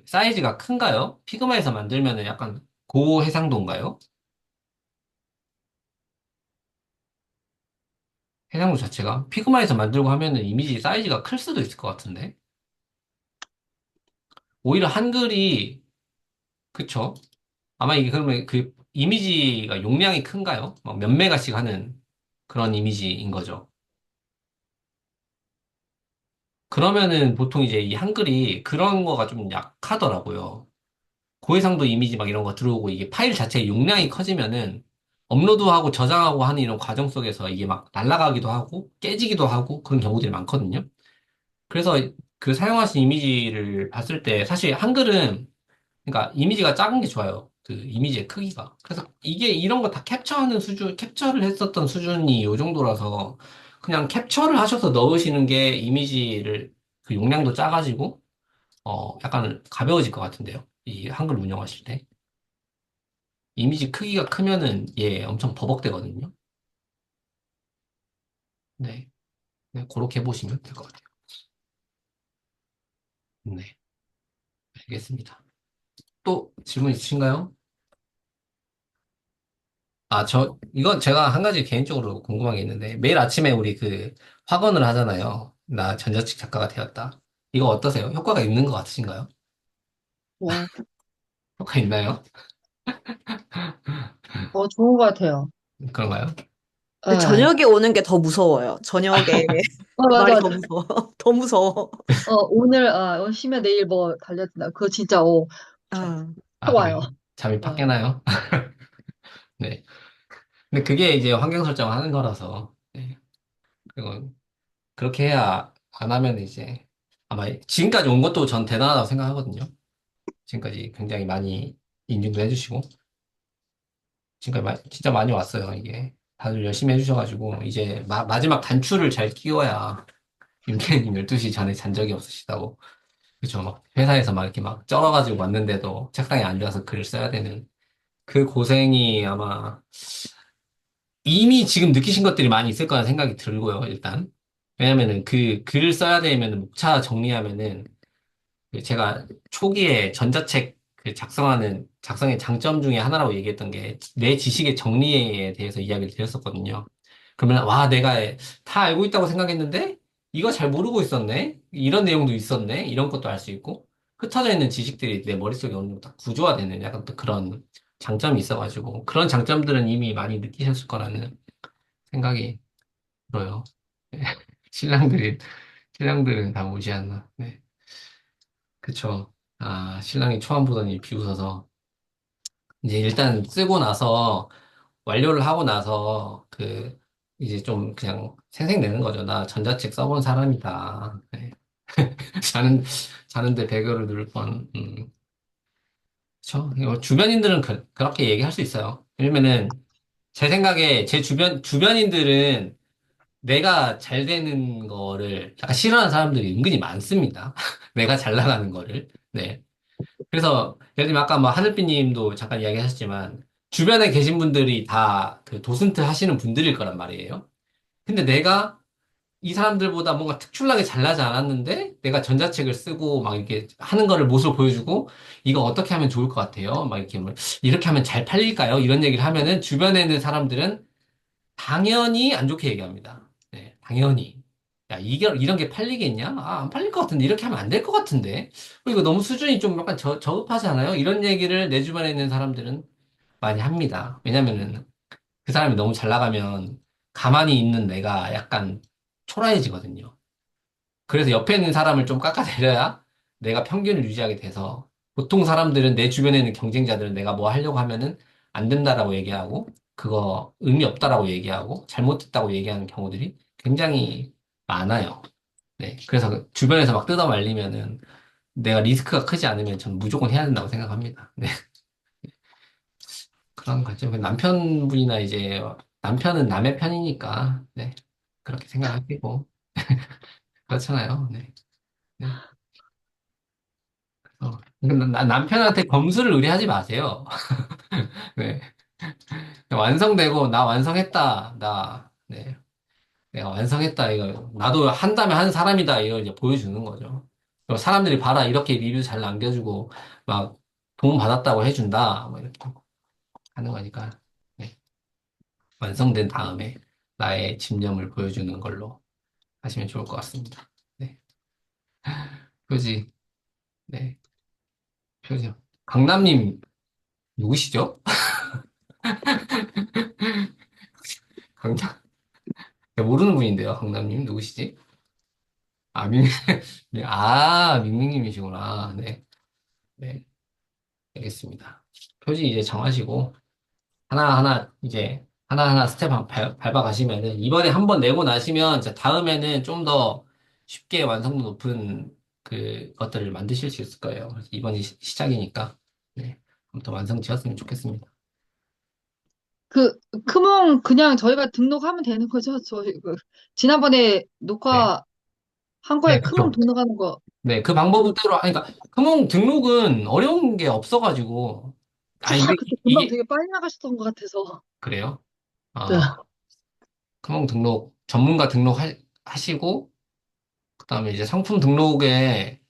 사이즈가 큰가요? 피그마에서 만들면은 약간 고해상도인가요? 해상도 자체가? 피그마에서 만들고 하면은 이미지 사이즈가 클 수도 있을 것 같은데. 오히려 한글이, 그쵸? 아마 이게 그러면 그 이미지가 용량이 큰가요? 막 몇 메가씩 하는 그런 이미지인 거죠. 그러면은 보통 이제 이 한글이 그런 거가 좀 약하더라고요. 고해상도 이미지 막 이런 거 들어오고 이게 파일 자체의 용량이 커지면은 업로드하고 저장하고 하는 이런 과정 속에서 이게 막 날아가기도 하고 깨지기도 하고 그런 경우들이 많거든요. 그래서 그 사용하신 이미지를 봤을 때 사실 한글은 그러니까 이미지가 작은 게 좋아요. 그 이미지의 크기가. 그래서 이게 이런 거 다 캡처하는 수준, 캡처를 했었던 수준이 요 정도라서 그냥 캡처를 하셔서 넣으시는 게 이미지를 그 용량도 작아지고 약간 가벼워질 것 같은데요. 이 한글 운영하실 때. 이미지 크기가 크면은 얘 엄청 버벅대거든요. 네. 네, 그렇게 해보시면 될 것 같아요. 네. 알겠습니다. 또 질문 있으신가요? 이건 제가 한 가지 개인적으로 궁금한 게 있는데, 매일 아침에 우리 그 확언을 하잖아요. 나 전자책 작가가 되었다. 이거 어떠세요? 효과가 있는 것 같으신가요? 어, 효과 있나요? 좋은 것 같아요. 그런가요? 근데 예. 저녁에 오는 게 더 무서워요. 저녁에 말이 맞아. 더 무서워. 더 무서워. 오늘 쉬면 내일 뭐 달려진다. 그거 진짜, 아, 아, 좋아요. 그래요? 잠이 팍 어. 깨나요? 네. 근데 그게 이제 환경 설정을 하는 거라서, 네. 그리고 그렇게 해야 안 하면 이제, 아마 지금까지 온 것도 전 대단하다고 생각하거든요. 지금까지 굉장히 많이 인증도 해주시고, 지금까지 진짜 많이 왔어요, 이게. 다들 열심히 해주셔가지고, 이제 마지막 단추를 잘 끼워야, 윤케이님 12시 전에 잔 적이 없으시다고. 그쵸, 막 회사에서 막 이렇게 막 쩔어가지고 왔는데도 책상에 앉아서 글을 써야 되는 그 고생이 아마 이미 지금 느끼신 것들이 많이 있을 거라는 생각이 들고요, 일단. 왜냐면은 그 글을 써야 되면은 목차 정리하면은 그 제가 초기에 전자책 그 작성의 장점 중에 하나라고 얘기했던 게 내 지식의 정리에 대해서 이야기를 드렸었거든요. 그러면, 와, 내가 다 알고 있다고 생각했는데, 이거 잘 모르고 있었네? 이런 내용도 있었네? 이런 것도 알 수 있고, 흩어져 있는 지식들이 내 머릿속에 어느 정도 다 구조화되는 약간 또 그런 장점이 있어가지고, 그런 장점들은 이미 많이 느끼셨을 거라는 생각이 들어요. 신랑들이, 신랑들은 다 오지 않나. 네. 그쵸. 아, 신랑이 초안 보더니 비웃어서, 이제 일단 쓰고 나서, 완료를 하고 나서, 이제 좀 그냥 생색내는 거죠. 나 전자책 써본 사람이다. 네. 자는데 배겨를 누를 뻔. 그쵸. 이거 주변인들은 그렇게 얘기할 수 있어요. 왜냐면은, 제 생각에 제 주변인들은 내가 잘 되는 거를 약간 싫어하는 사람들이 은근히 많습니다. 내가 잘 나가는 거를. 네. 그래서 예를 들면 아까 뭐 하늘빛 님도 잠깐 이야기하셨지만 주변에 계신 분들이 다 그 도슨트 하시는 분들일 거란 말이에요. 근데 내가 이 사람들보다 뭔가 특출나게 잘나지 않았는데 내가 전자책을 쓰고 막 이렇게 하는 거를 모습을 보여주고 이거 어떻게 하면 좋을 것 같아요? 막 이렇게 뭐 이렇게 하면 잘 팔릴까요? 이런 얘기를 하면은 주변에 있는 사람들은 당연히 안 좋게 얘기합니다. 네, 당연히. 야, 이런 게 팔리겠냐? 아, 안 팔릴 것 같은데. 이렇게 하면 안 될 것 같은데. 이거 너무 수준이 좀 약간 저급하지 않아요? 이런 얘기를 내 주변에 있는 사람들은 많이 합니다. 왜냐면은 그 사람이 너무 잘 나가면 가만히 있는 내가 약간 초라해지거든요. 그래서 옆에 있는 사람을 좀 깎아내려야 내가 평균을 유지하게 돼서 보통 사람들은 내 주변에 있는 경쟁자들은 내가 뭐 하려고 하면은 안 된다라고 얘기하고 그거 의미 없다라고 얘기하고 잘못됐다고 얘기하는 경우들이 굉장히 많아요. 네. 그래서 그 주변에서 막 뜯어 말리면은 내가 리스크가 크지 않으면 저는 무조건 해야 된다고 생각합니다. 네. 그런 관점. 남편분이나 이제 남편은 남의 편이니까 네. 그렇게 생각하시고 그렇잖아요. 네. 네. 근데 남편한테 검수를 의뢰하지 마세요. 네. 완성되고, 나 완성했다. 네. 내가 완성했다. 이거, 나도 한다면 한 사람이다. 이걸 이제 보여주는 거죠. 그리고 사람들이 봐라. 이렇게 리뷰 잘 남겨주고, 막, 도움 받았다고 해준다. 뭐 이렇게 하는 거니까. 네. 완성된 다음에 나의 집념을 보여주는 걸로 하시면 좋을 것 같습니다. 네. 표지. 네. 표지. 강남님, 누구시죠? 강남, 모르는 분인데요. 강남님, 누구시지? 아, 밍밍님이시구나. 네. 네. 알겠습니다. 표지 이제 정하시고, 하나하나 스텝 밟아가시면은, 이번에 한 번 내고 나시면, 이제 다음에는 좀 더 쉽게 완성도 높은 그 것들을 만드실 수 있을 거예요. 그래서 이번이 시작이니까. 네. 아무튼 완성지었으면 좋겠습니다. 그, 크몽 그냥 저희가 등록하면 되는 거죠? 저희, 지난번에 네, 녹화한 거에 네, 크몽 그렇죠. 등록하는 거, 네, 그 그, 방법대로 그러니까 금융 등록은 어려운 게 없어가지고 근데 그때 금방 이게 되게 빨리 나가셨던 것 같아서. 그래요? 네. 아, 금융 등록 전문가 등록하시고 그다음에 이제 상품 등록에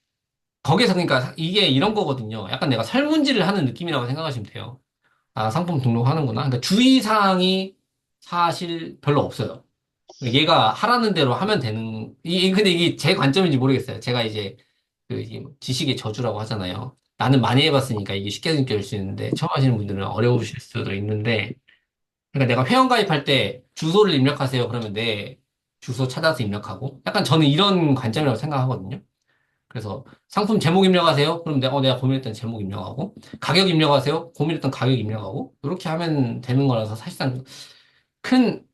거기서 그러니까 이게 이런 거거든요. 약간 내가 설문지를 하는 느낌이라고 생각하시면 돼요. 아, 상품 등록하는구나. 그러니까 주의사항이 사실 별로 없어요. 얘가 하라는 대로 하면 되는, 근데 이게 제 관점인지 모르겠어요. 제가 이제 이게 지식의 저주라고 하잖아요. 나는 많이 해봤으니까 이게 쉽게 느껴질 수 있는데, 처음 하시는 분들은 어려우실 수도 있는데, 그러니까 내가 회원가입할 때 주소를 입력하세요. 그러면 내 주소 찾아서 입력하고, 약간 저는 이런 관점이라고 생각하거든요. 그래서 상품 제목 입력하세요. 그럼 내가 고민했던 제목 입력하고, 가격 입력하세요. 고민했던 가격 입력하고, 이렇게 하면 되는 거라서 사실상 큰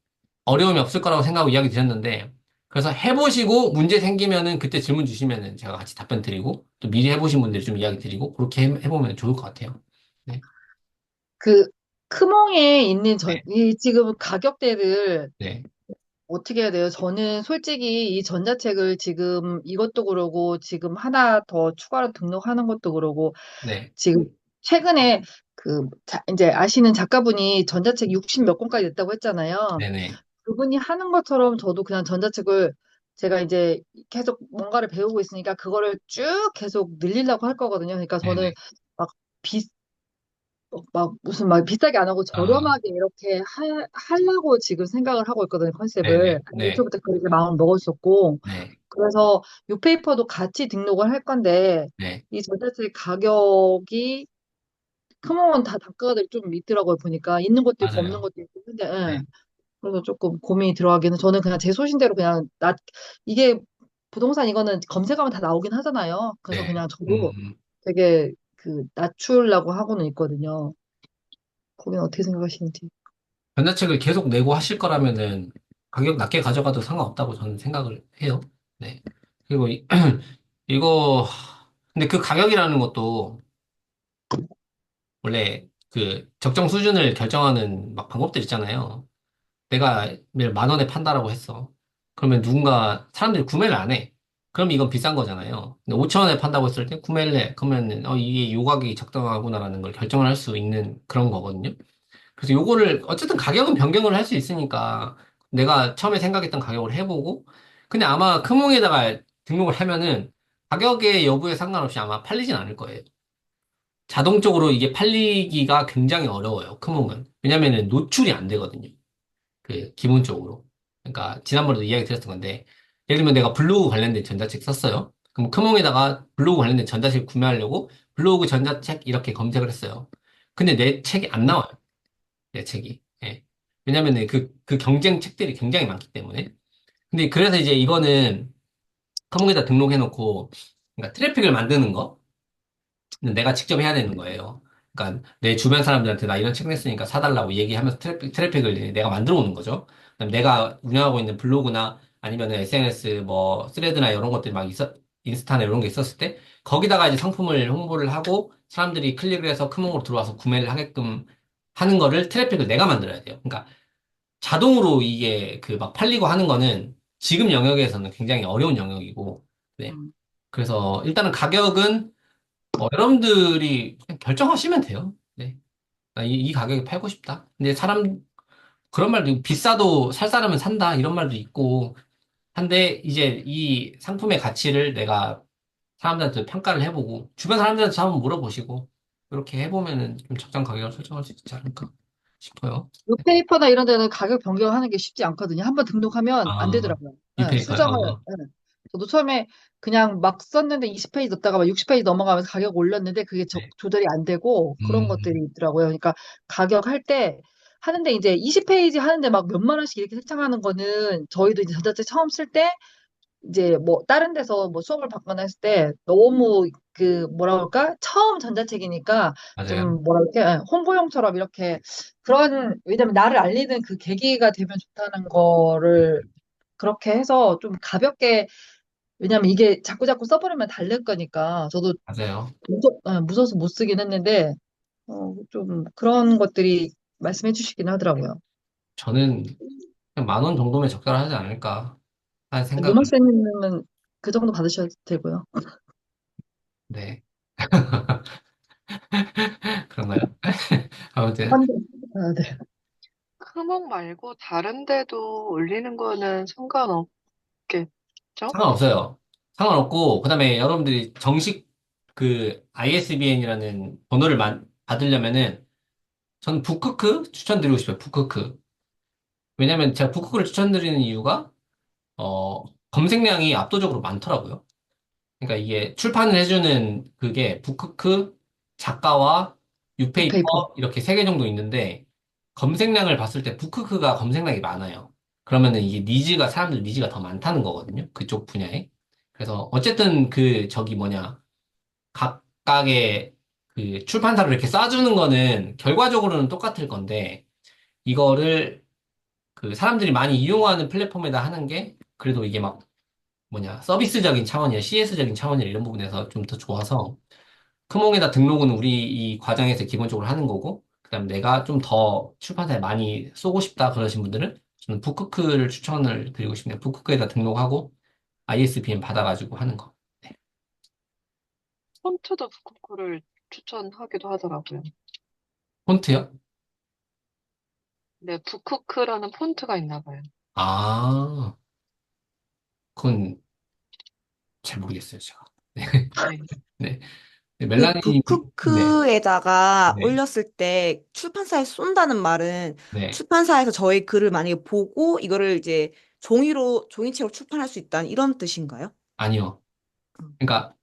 어려움이 없을 거라고 생각하고 이야기 드렸는데, 그래서 해보시고 문제 생기면은 그때 질문 주시면은 제가 같이 답변 드리고, 또 미리 해보신 분들 좀 이야기 드리고, 그렇게 해보면 좋을 것 같아요. 네, 그, 크몽에 있는 네, 지금 가격대를 네, 어떻게 해야 돼요? 저는 솔직히 이 전자책을 지금 이것도 그러고 지금 하나 더 추가로 등록하는 것도 그러고 네, 지금 최근에 이제 아시는 작가분이 전자책 60 몇 권까지 냈다고 했잖아요. 네네, 그분이 하는 것처럼 저도 그냥 전자책을 제가 이제 계속 뭔가를 배우고 있으니까 그거를 쭉 계속 늘리려고 할 거거든요. 그러니까 저는 네네. 막 비, 막 무슨 막 비싸게 안 하고 아, 저렴하게 이렇게 하려고 지금 생각을 하고 있거든요, 컨셉을. 네네, 네, 애초부터 그렇게 마음을 먹었었고. 네, 그래서 뉴페이퍼도 같이 등록을 할 건데, 네, 이 전자책 가격이 크몬 다 단가들이 좀 있더라고요, 보니까. 있는 것도 있고 없는 맞아요. 것도 있고. 근데, 예. 네, 그래서 조금 고민이 들어가기는 저는 그냥 제 소신대로 그냥 이게 부동산 이거는 검색하면 다 나오긴 하잖아요. 그래서 네. 그냥 저도 되게 낮추려고 하고는 있거든요. 거기는 어떻게 생각하시는지. 전자책을 계속 내고 하실 거라면은 가격 낮게 가져가도 상관없다고 저는 생각을 해요. 네. 그리고 이거, 근데 그 가격이라는 것도 원래 그 적정 수준을 결정하는 막 방법들 있잖아요. 내가 매일 10,000원에 판다라고 했어. 그러면 사람들이 구매를 안 해. 그럼 이건 비싼 거잖아요. 근데 5,000원에 판다고 했을 때 구매를 해. 그러면, 이게 요 가격이 적당하구나라는 걸 결정을 할 수 있는 그런 거거든요. 그래서 요거를, 어쨌든 가격은 변경을 할 수 있으니까 내가 처음에 생각했던 가격을 해보고, 근데 아마 크몽에다가 등록을 하면은 가격의 여부에 상관없이 아마 팔리진 않을 거예요. 자동적으로 이게 팔리기가 굉장히 어려워요, 크몽은. 왜냐면은 노출이 안 되거든요. 기본적으로. 그러니까, 지난번에도 이야기 드렸던 건데, 예를 들면 내가 블로그 관련된 전자책 썼어요. 그럼 크몽에다가 블로그 관련된 전자책 구매하려고 블로그 전자책 이렇게 검색을 했어요. 근데 내 책이 안 나와요. 내 책이. 예. 왜냐면은 그 경쟁 책들이 굉장히 많기 때문에. 근데 그래서 이제 이거는 크몽에다 등록해놓고, 그러니까 트래픽을 만드는 거? 내가 직접 해야 되는 거예요. 그러니까 내 주변 사람들한테 나 이런 책 냈으니까 사달라고 얘기하면서 트래픽을 이제 내가 만들어 오는 거죠. 그다음 내가 운영하고 있는 블로그나 아니면 SNS 뭐 스레드나 이런 것들이 막 인스타나 이런 게 있었을 때 거기다가 이제 상품을 홍보를 하고 사람들이 클릭을 해서 크몽으로 들어와서 구매를 하게끔 하는 거를 트래픽을 내가 만들어야 돼요. 그러니까 자동으로 이게 그 막 팔리고 하는 거는 지금 영역에서는 굉장히 어려운 영역이고, 네. 음. 그래서 일단은 가격은 여러분들이 그냥 결정하시면 돼요. 네. 나 이 가격에 팔고 싶다. 근데 그런 말도 있고, 비싸도 살 사람은 산다. 이런 말도 있고, 한데, 이제 이 상품의 가치를 내가 사람들한테 평가를 해보고, 주변 사람들한테 한번 물어보시고, 이렇게 해보면은 좀 적정 가격을 설정할 수 있지 않을까 싶어요. 뉴페이퍼나 이런 데는 가격 변경하는 게 쉽지 않거든요. 한번 등록하면 안 아, 되더라고요. 네, 뉴페이퍼요? 수정을. 네. 저도 처음에 그냥 막 썼는데 20페이지 넣다가 막 60페이지 넘어가면서 가격 올렸는데 그게 네. 조절이 안 되고 그런 것들이 음, 있더라고요. 그러니까 가격 할 때 하는데 이제 20페이지 하는데 막 몇만 원씩 이렇게 책정하는 거는 저희도 이제 전자책 처음 쓸 때 이제 뭐 다른 데서 뭐 수업을 받거나 했을 때 너무 뭐라 그럴까? 처음 전자책이니까 맞아요. 좀 뭐라 그럴까? 홍보용처럼 이렇게 왜냐면 나를 알리는 그 계기가 되면 좋다는 거를 그렇게 해서 좀 가볍게 왜냐면 이게 자꾸자꾸 써버리면 달랠 거니까 저도 맞아요. 무서워서 못 쓰긴 했는데 좀 그런 것들이 말씀해 주시긴 하더라고요. 저는 그냥 10,000원 정도면 적절하지 않을까 하는 생각을, 노말쌤님은 그 정도 받으셔도 되고요. 네. 그런가요? 아무튼, 환대. 아, 네. 크목 말고 다른 데도 올리는 거는 상관없겠죠? 상관없어요. 상관없고, 그 다음에 여러분들이 정식 그 ISBN이라는 번호를 받으려면은, 저는 북크크 추천드리고 싶어요. 북크크. 왜냐면 제가 북크크를 추천드리는 이유가, 어, 검색량이 압도적으로 많더라고요. 그러니까 이게 출판을 해주는 그게 북크크, 작가와 페이퍼. 유페이퍼 이렇게 세 개 정도 있는데 검색량을 봤을 때 북크크가 검색량이 많아요. 그러면은 이게 사람들 니즈가 더 많다는 거거든요. 그쪽 분야에. 그래서 어쨌든 그 저기 뭐냐 각각의 그 출판사를 이렇게 쏴주는 거는 결과적으로는 똑같을 건데 이거를 그 사람들이 많이 이용하는 플랫폼에다 하는 게 그래도 이게 막 뭐냐 서비스적인 차원이야 CS적인 차원이야 이런 부분에서 좀 더 좋아서 크몽에다 등록은 우리 이 과정에서 기본적으로 하는 거고 그다음 내가 좀 더 출판사에 많이 쏘고 싶다 그러신 분들은 저는 북크크를 추천을 드리고 싶네요. 북크크에다 등록하고 ISBN 받아가지고 하는 거. 네. 폰트도 북쿠크를 추천하기도 하더라고요. 폰트요? 네, 북쿠크라는 폰트가 있나 봐요. 아, 그건 잘 모르겠어요, 제가. 네. 네. 네, 그 멜라니님, 네, 북크크에다가 네, 올렸을 때 출판사에 쏜다는 말은 네. 출판사에서 저의 글을 만약에 보고 이거를 이제 종이책으로 출판할 수 있다는 이런 뜻인가요? 아니요. 음. 그러니까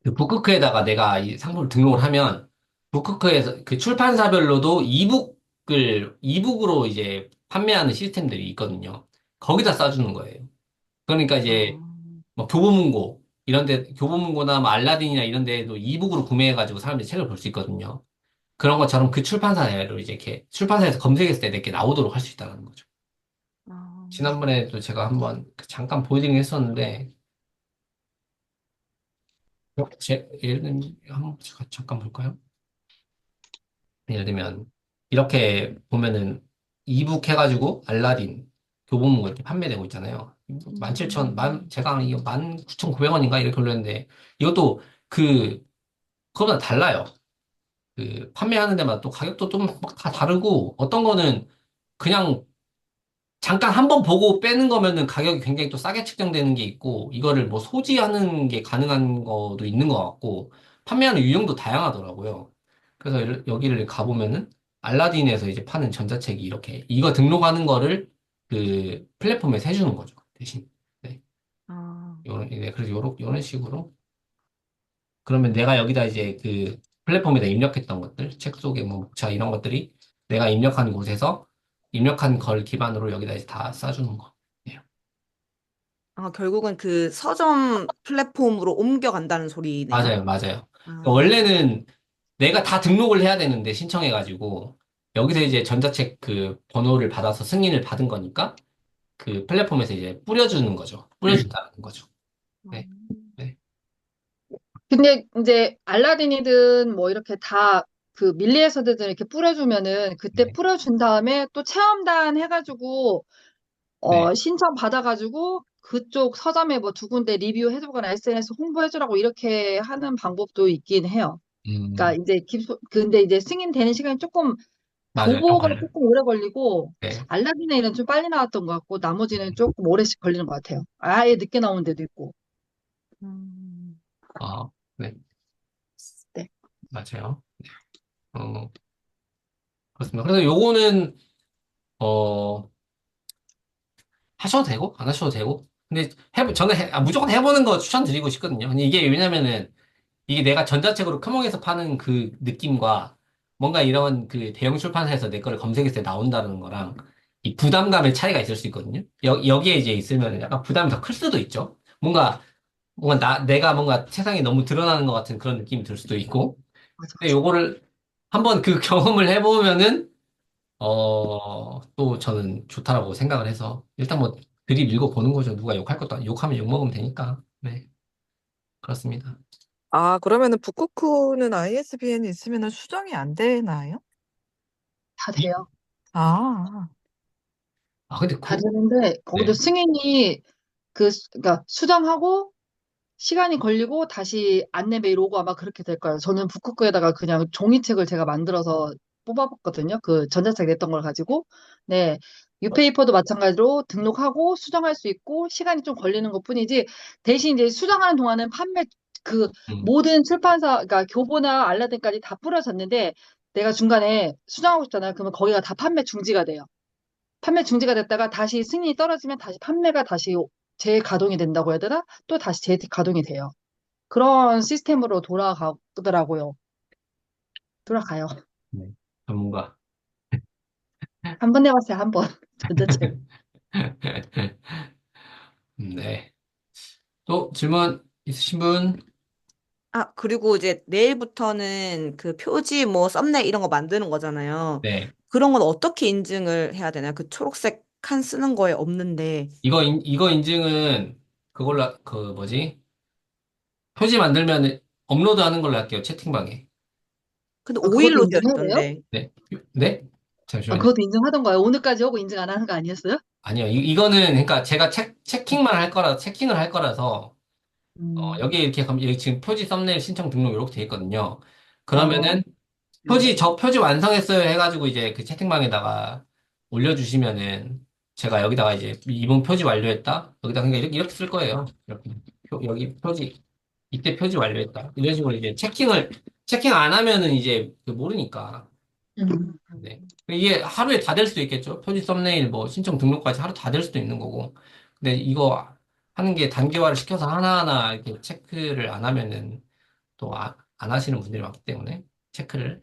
그 북크크에다가 내가 이 상품을 등록을 하면 북크크에서 그 출판사별로도 이북으로 이제 판매하는 시스템들이 있거든요. 거기다 싸주는 거예요. 그러니까 이제 아, 뭐 교보문고 이런 데 교보문고나 뭐 알라딘이나 이런 데에도 이북으로 구매해가지고 사람들이 책을 볼 수 있거든요. 그런 것처럼 그 출판사로 이제 이렇게 출판사에서 검색했을 때 이렇게 나오도록 할 수 있다는 거죠. 아, 지난번에도 제가 한번 그 잠깐 보여드리긴 했었는데 예를 들면 한번 제가 잠깐 볼까요? 예를 들면 이렇게 보면은 이북 해가지고 알라딘 교보문고 이렇게 판매되고 있잖아요. 17,000, 제가 이거 19,900원인가 이렇게 올렸는데 이것도 그 그거보다 달라요. 그 판매하는 데마다 또 가격도 좀 막 다 다르고 어떤 거는 그냥 잠깐 한번 보고 빼는 거면은 가격이 굉장히 또 싸게 책정되는 게 있고 이거를 뭐 소지하는 게 가능한 거도 있는 것 같고 판매하는 유형도 다양하더라고요. 그래서 여기를 가보면은 알라딘에서 이제 파는 전자책이 이렇게 이거 등록하는 거를 그 플랫폼에서 해주는 거죠. 대신. 네. 아, 네, 그래서 요런 식으로 그러면 내가 여기다 이제 그 플랫폼에다 입력했던 것들, 책 속에 뭐 목차 이런 것들이 내가 입력한 곳에서 입력한 걸 기반으로 여기다 이제 다 싸주는 거. 예요. 결국은 그 서점 플랫폼으로 옮겨간다는 소리네요. 맞아요, 맞아요. 그러니까 아, 원래는 내가 다 등록을 해야 되는데 신청해가지고 여기서 이제 전자책 그 번호를 받아서 승인을 받은 거니까 그 플랫폼에서 이제 뿌려주는 거죠. 뿌려준다는 거죠. 네, 네, 근데 이제 알라딘이든 뭐 이렇게 다 그 밀리에서든 이렇게 뿌려주면은 그때 네, 뿌려준 다음에 또 체험단 해가지고 네. 신청 받아가지고 그쪽 서점에 뭐 두 군데 리뷰해주거나 SNS 홍보해주라고 이렇게 하는 방법도 있긴 해요. 그러니까 이제 근데 이제 승인되는 시간이 조금 맞아요. 좀 교보가 걸려요. 조금 오래 걸리고 네. 알라딘에는 좀 빨리 나왔던 것 같고 나머지는 조금 오래씩 걸리는 것 같아요. 아예 늦게 나오는 데도 있고. 음, 아, 네, 네. 맞아요. 어, 그렇습니다. 그래서 요거는 어, 하셔도 되고, 안 하셔도 되고. 근데 저는 무조건 해보는 거 추천드리고 싶거든요. 근데 이게 왜냐면은, 이게 내가 전자책으로 크몽에서 파는 그 느낌과 뭔가 이런 그 대형 출판사에서 내 거를 검색했을 때 나온다는 거랑 이 부담감의 차이가 있을 수 있거든요. 여기에 이제 있으면 약간 부담이 더 클 수도 있죠. 뭔가 내가 뭔가 세상에 너무 드러나는 것 같은 그런 느낌이 들 수도 있고. 맞아, 근데 맞아. 요거를 한번 그 경험을 해보면은 또 저는 좋다라고 생각을 해서, 일단 뭐, 들이밀고 보는 거죠. 누가 욕할 것도 욕하면 욕먹으면 되니까. 네, 그렇습니다. 아, 그러면은 북쿠쿠는 ISBN이 있으면은 수정이 안 되나요? 다 돼요. 아, 근데 다 되는데 거기도 네. 승인이 그러니까 수정하고 시간이 걸리고 다시 안내 메일 오고 아마 그렇게 될 거예요. 저는 북극구에다가 그냥 종이책을 제가 만들어서 뽑아봤거든요. 그 전자책 냈던 걸 가지고. 네. 뉴페이퍼도 마찬가지로 등록하고 수정할 수 있고 시간이 좀 걸리는 것뿐이지 대신 이제 수정하는 동안은 그 음, 모든 출판사 그러니까 교보나 알라딘까지 다 뿌려졌는데 내가 중간에 수정하고 싶잖아요. 그러면 거기가 다 판매 중지가 돼요. 판매 중지가 됐다가 다시 승인이 떨어지면 다시 판매가 다시 재가동이 된다고 해야 되나? 또 다시 재가동이 돼요. 그런 시스템으로 돌아가더라고요. 돌아가요. 네. 전문가. 한 번 해봤어요, 한 번. 전자책. 네. 또 질문 있으신 분? 아, 그리고 이제 내일부터는 그 표지 뭐 썸네일 이런 거 만드는 거잖아요. 네. 그런 건 어떻게 인증을 해야 되나요? 그 초록색 칸 쓰는 거에 없는데. 이거 인증은 그 뭐지? 표지 만들면 업로드 하는 걸로 할게요. 채팅방에. 근데 아, 그것도 5일로 되어 인증해야 돼요? 있던데. 네. 네? 아, 잠시만요. 그것도 인증하던가요? 오늘까지 하고 인증 안 하는 거 아니었어요? 아니요. 이거는, 그러니까 제가 체킹을 할 거라서, 음, 여기 이렇게, 여기 지금 표지 썸네일 신청 등록 이렇게 돼 있거든요. 어, 그러면은, 네. 저 표지 완성했어요 해가지고 이제 그 채팅방에다가 올려주시면은, 제가 여기다가 이제 이번 표지 완료했다? 여기다 그냥 이렇게 쓸 거예요. 이렇게. 여기 표지, 이때 표지 완료했다. 이런 식으로 이제 체킹 안 하면은 이제 모르니까. 음, 네. 이게 하루에 다 될 수도 있겠죠. 표지 썸네일 뭐 신청 등록까지 하루 다 될 수도 있는 거고. 근데 이거 하는 게 단계화를 시켜서 하나하나 이렇게 체크를 안 하면은 또 안 하시는 분들이 많기 때문에 체크를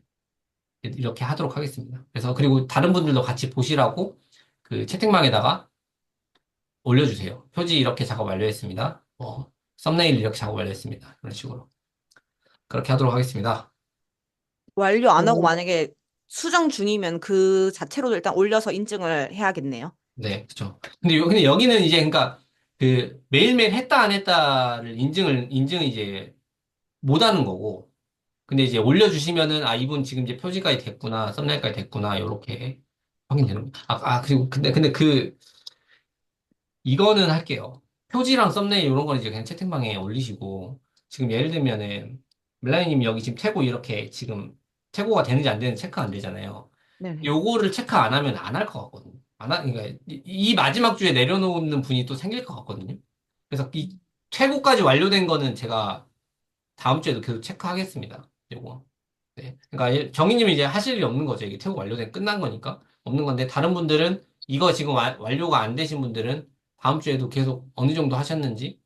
이렇게 하도록 하겠습니다. 그래서 그리고 다른 분들도 같이 보시라고 그 채팅방에다가 올려주세요. 표지 이렇게 작업 완료했습니다. 썸네일 이렇게 작업 완료했습니다. 이런 식으로. 그렇게 하도록 하겠습니다. 완료 안 하고 어, 만약에 수정 중이면 그 자체로도 일단 올려서 인증을 해야겠네요. 네, 그렇죠. 근데 여기는 이제 그러니까 그 매일매일 했다 안 했다를 인증을 이제 못 하는 거고. 근데 이제 올려주시면은 이분 지금 이제 표지까지 됐구나, 썸네일까지 됐구나, 요렇게 확인되는 거. 그리고 근데 이거는 할게요. 표지랑 썸네일 이런 거는 이제 그냥 채팅방에 올리시고 지금 예를 들면은 멜라니님 여기 지금 태고 이렇게 지금 태고가 되는지 안 되는지 체크 안 되잖아요. 네네. 요거를 체크 안 하면 안 할 것 같거든요. 그러니까 이 마지막 주에 내려놓는 분이 또 생길 것 같거든요. 그래서 이 최고까지 완료된 거는 제가 다음 주에도 계속 체크하겠습니다. 요거. 네. 그러니까 정희님이 이제 하실 일이 없는 거죠. 이게 태고 완료된 끝난 거니까 없는 건데 다른 분들은 이거 지금 완료가 안 되신 분들은 다음 주에도 계속 어느 정도 하셨는지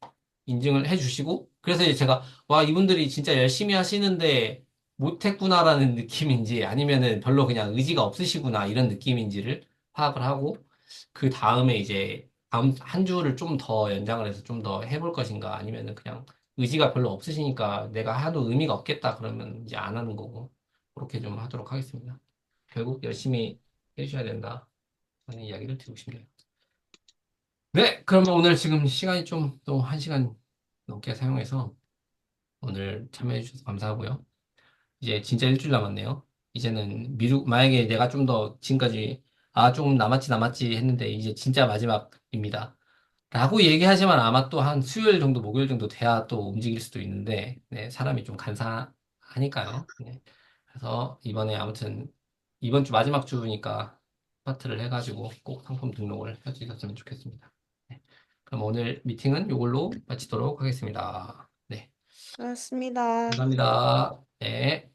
인증을 해주시고 그래서 이제 제가 와 이분들이 진짜 열심히 하시는데 못했구나라는 느낌인지 아니면은 별로 그냥 의지가 없으시구나 이런 느낌인지를 파악을 하고 그 다음에 이제 다음 한 주를 좀 더 연장을 해서 좀 더 해볼 것인가 아니면은 그냥 의지가 별로 없으시니까 내가 하도 의미가 없겠다 그러면 이제 안 하는 거고 그렇게 좀 하도록 하겠습니다. 결국 열심히 해주셔야 된다. 하는 이야기를 드리고 싶네요. 네, 그러면 오늘 지금 시간이 좀 또 한 시간 넘게 사용해서 오늘 참여해 주셔서 감사하고요. 이제 진짜 일주일 남았네요. 이제는 만약에 내가 좀 더 지금까지 좀 남았지 했는데 이제 진짜 마지막입니다. 라고 얘기하지만 아마 또 한 수요일 정도, 목요일 정도 돼야 또 움직일 수도 있는데, 네, 사람이 좀 간사하니까요. 네. 그래서 이번에 아무튼 이번 주 마지막 주니까 파트를 해가지고 꼭 상품 등록을 해주셨으면 좋겠습니다. 네. 그럼 오늘 미팅은 이걸로 마치도록 하겠습니다. 네. 그렇습니다. 감사합니다. 네.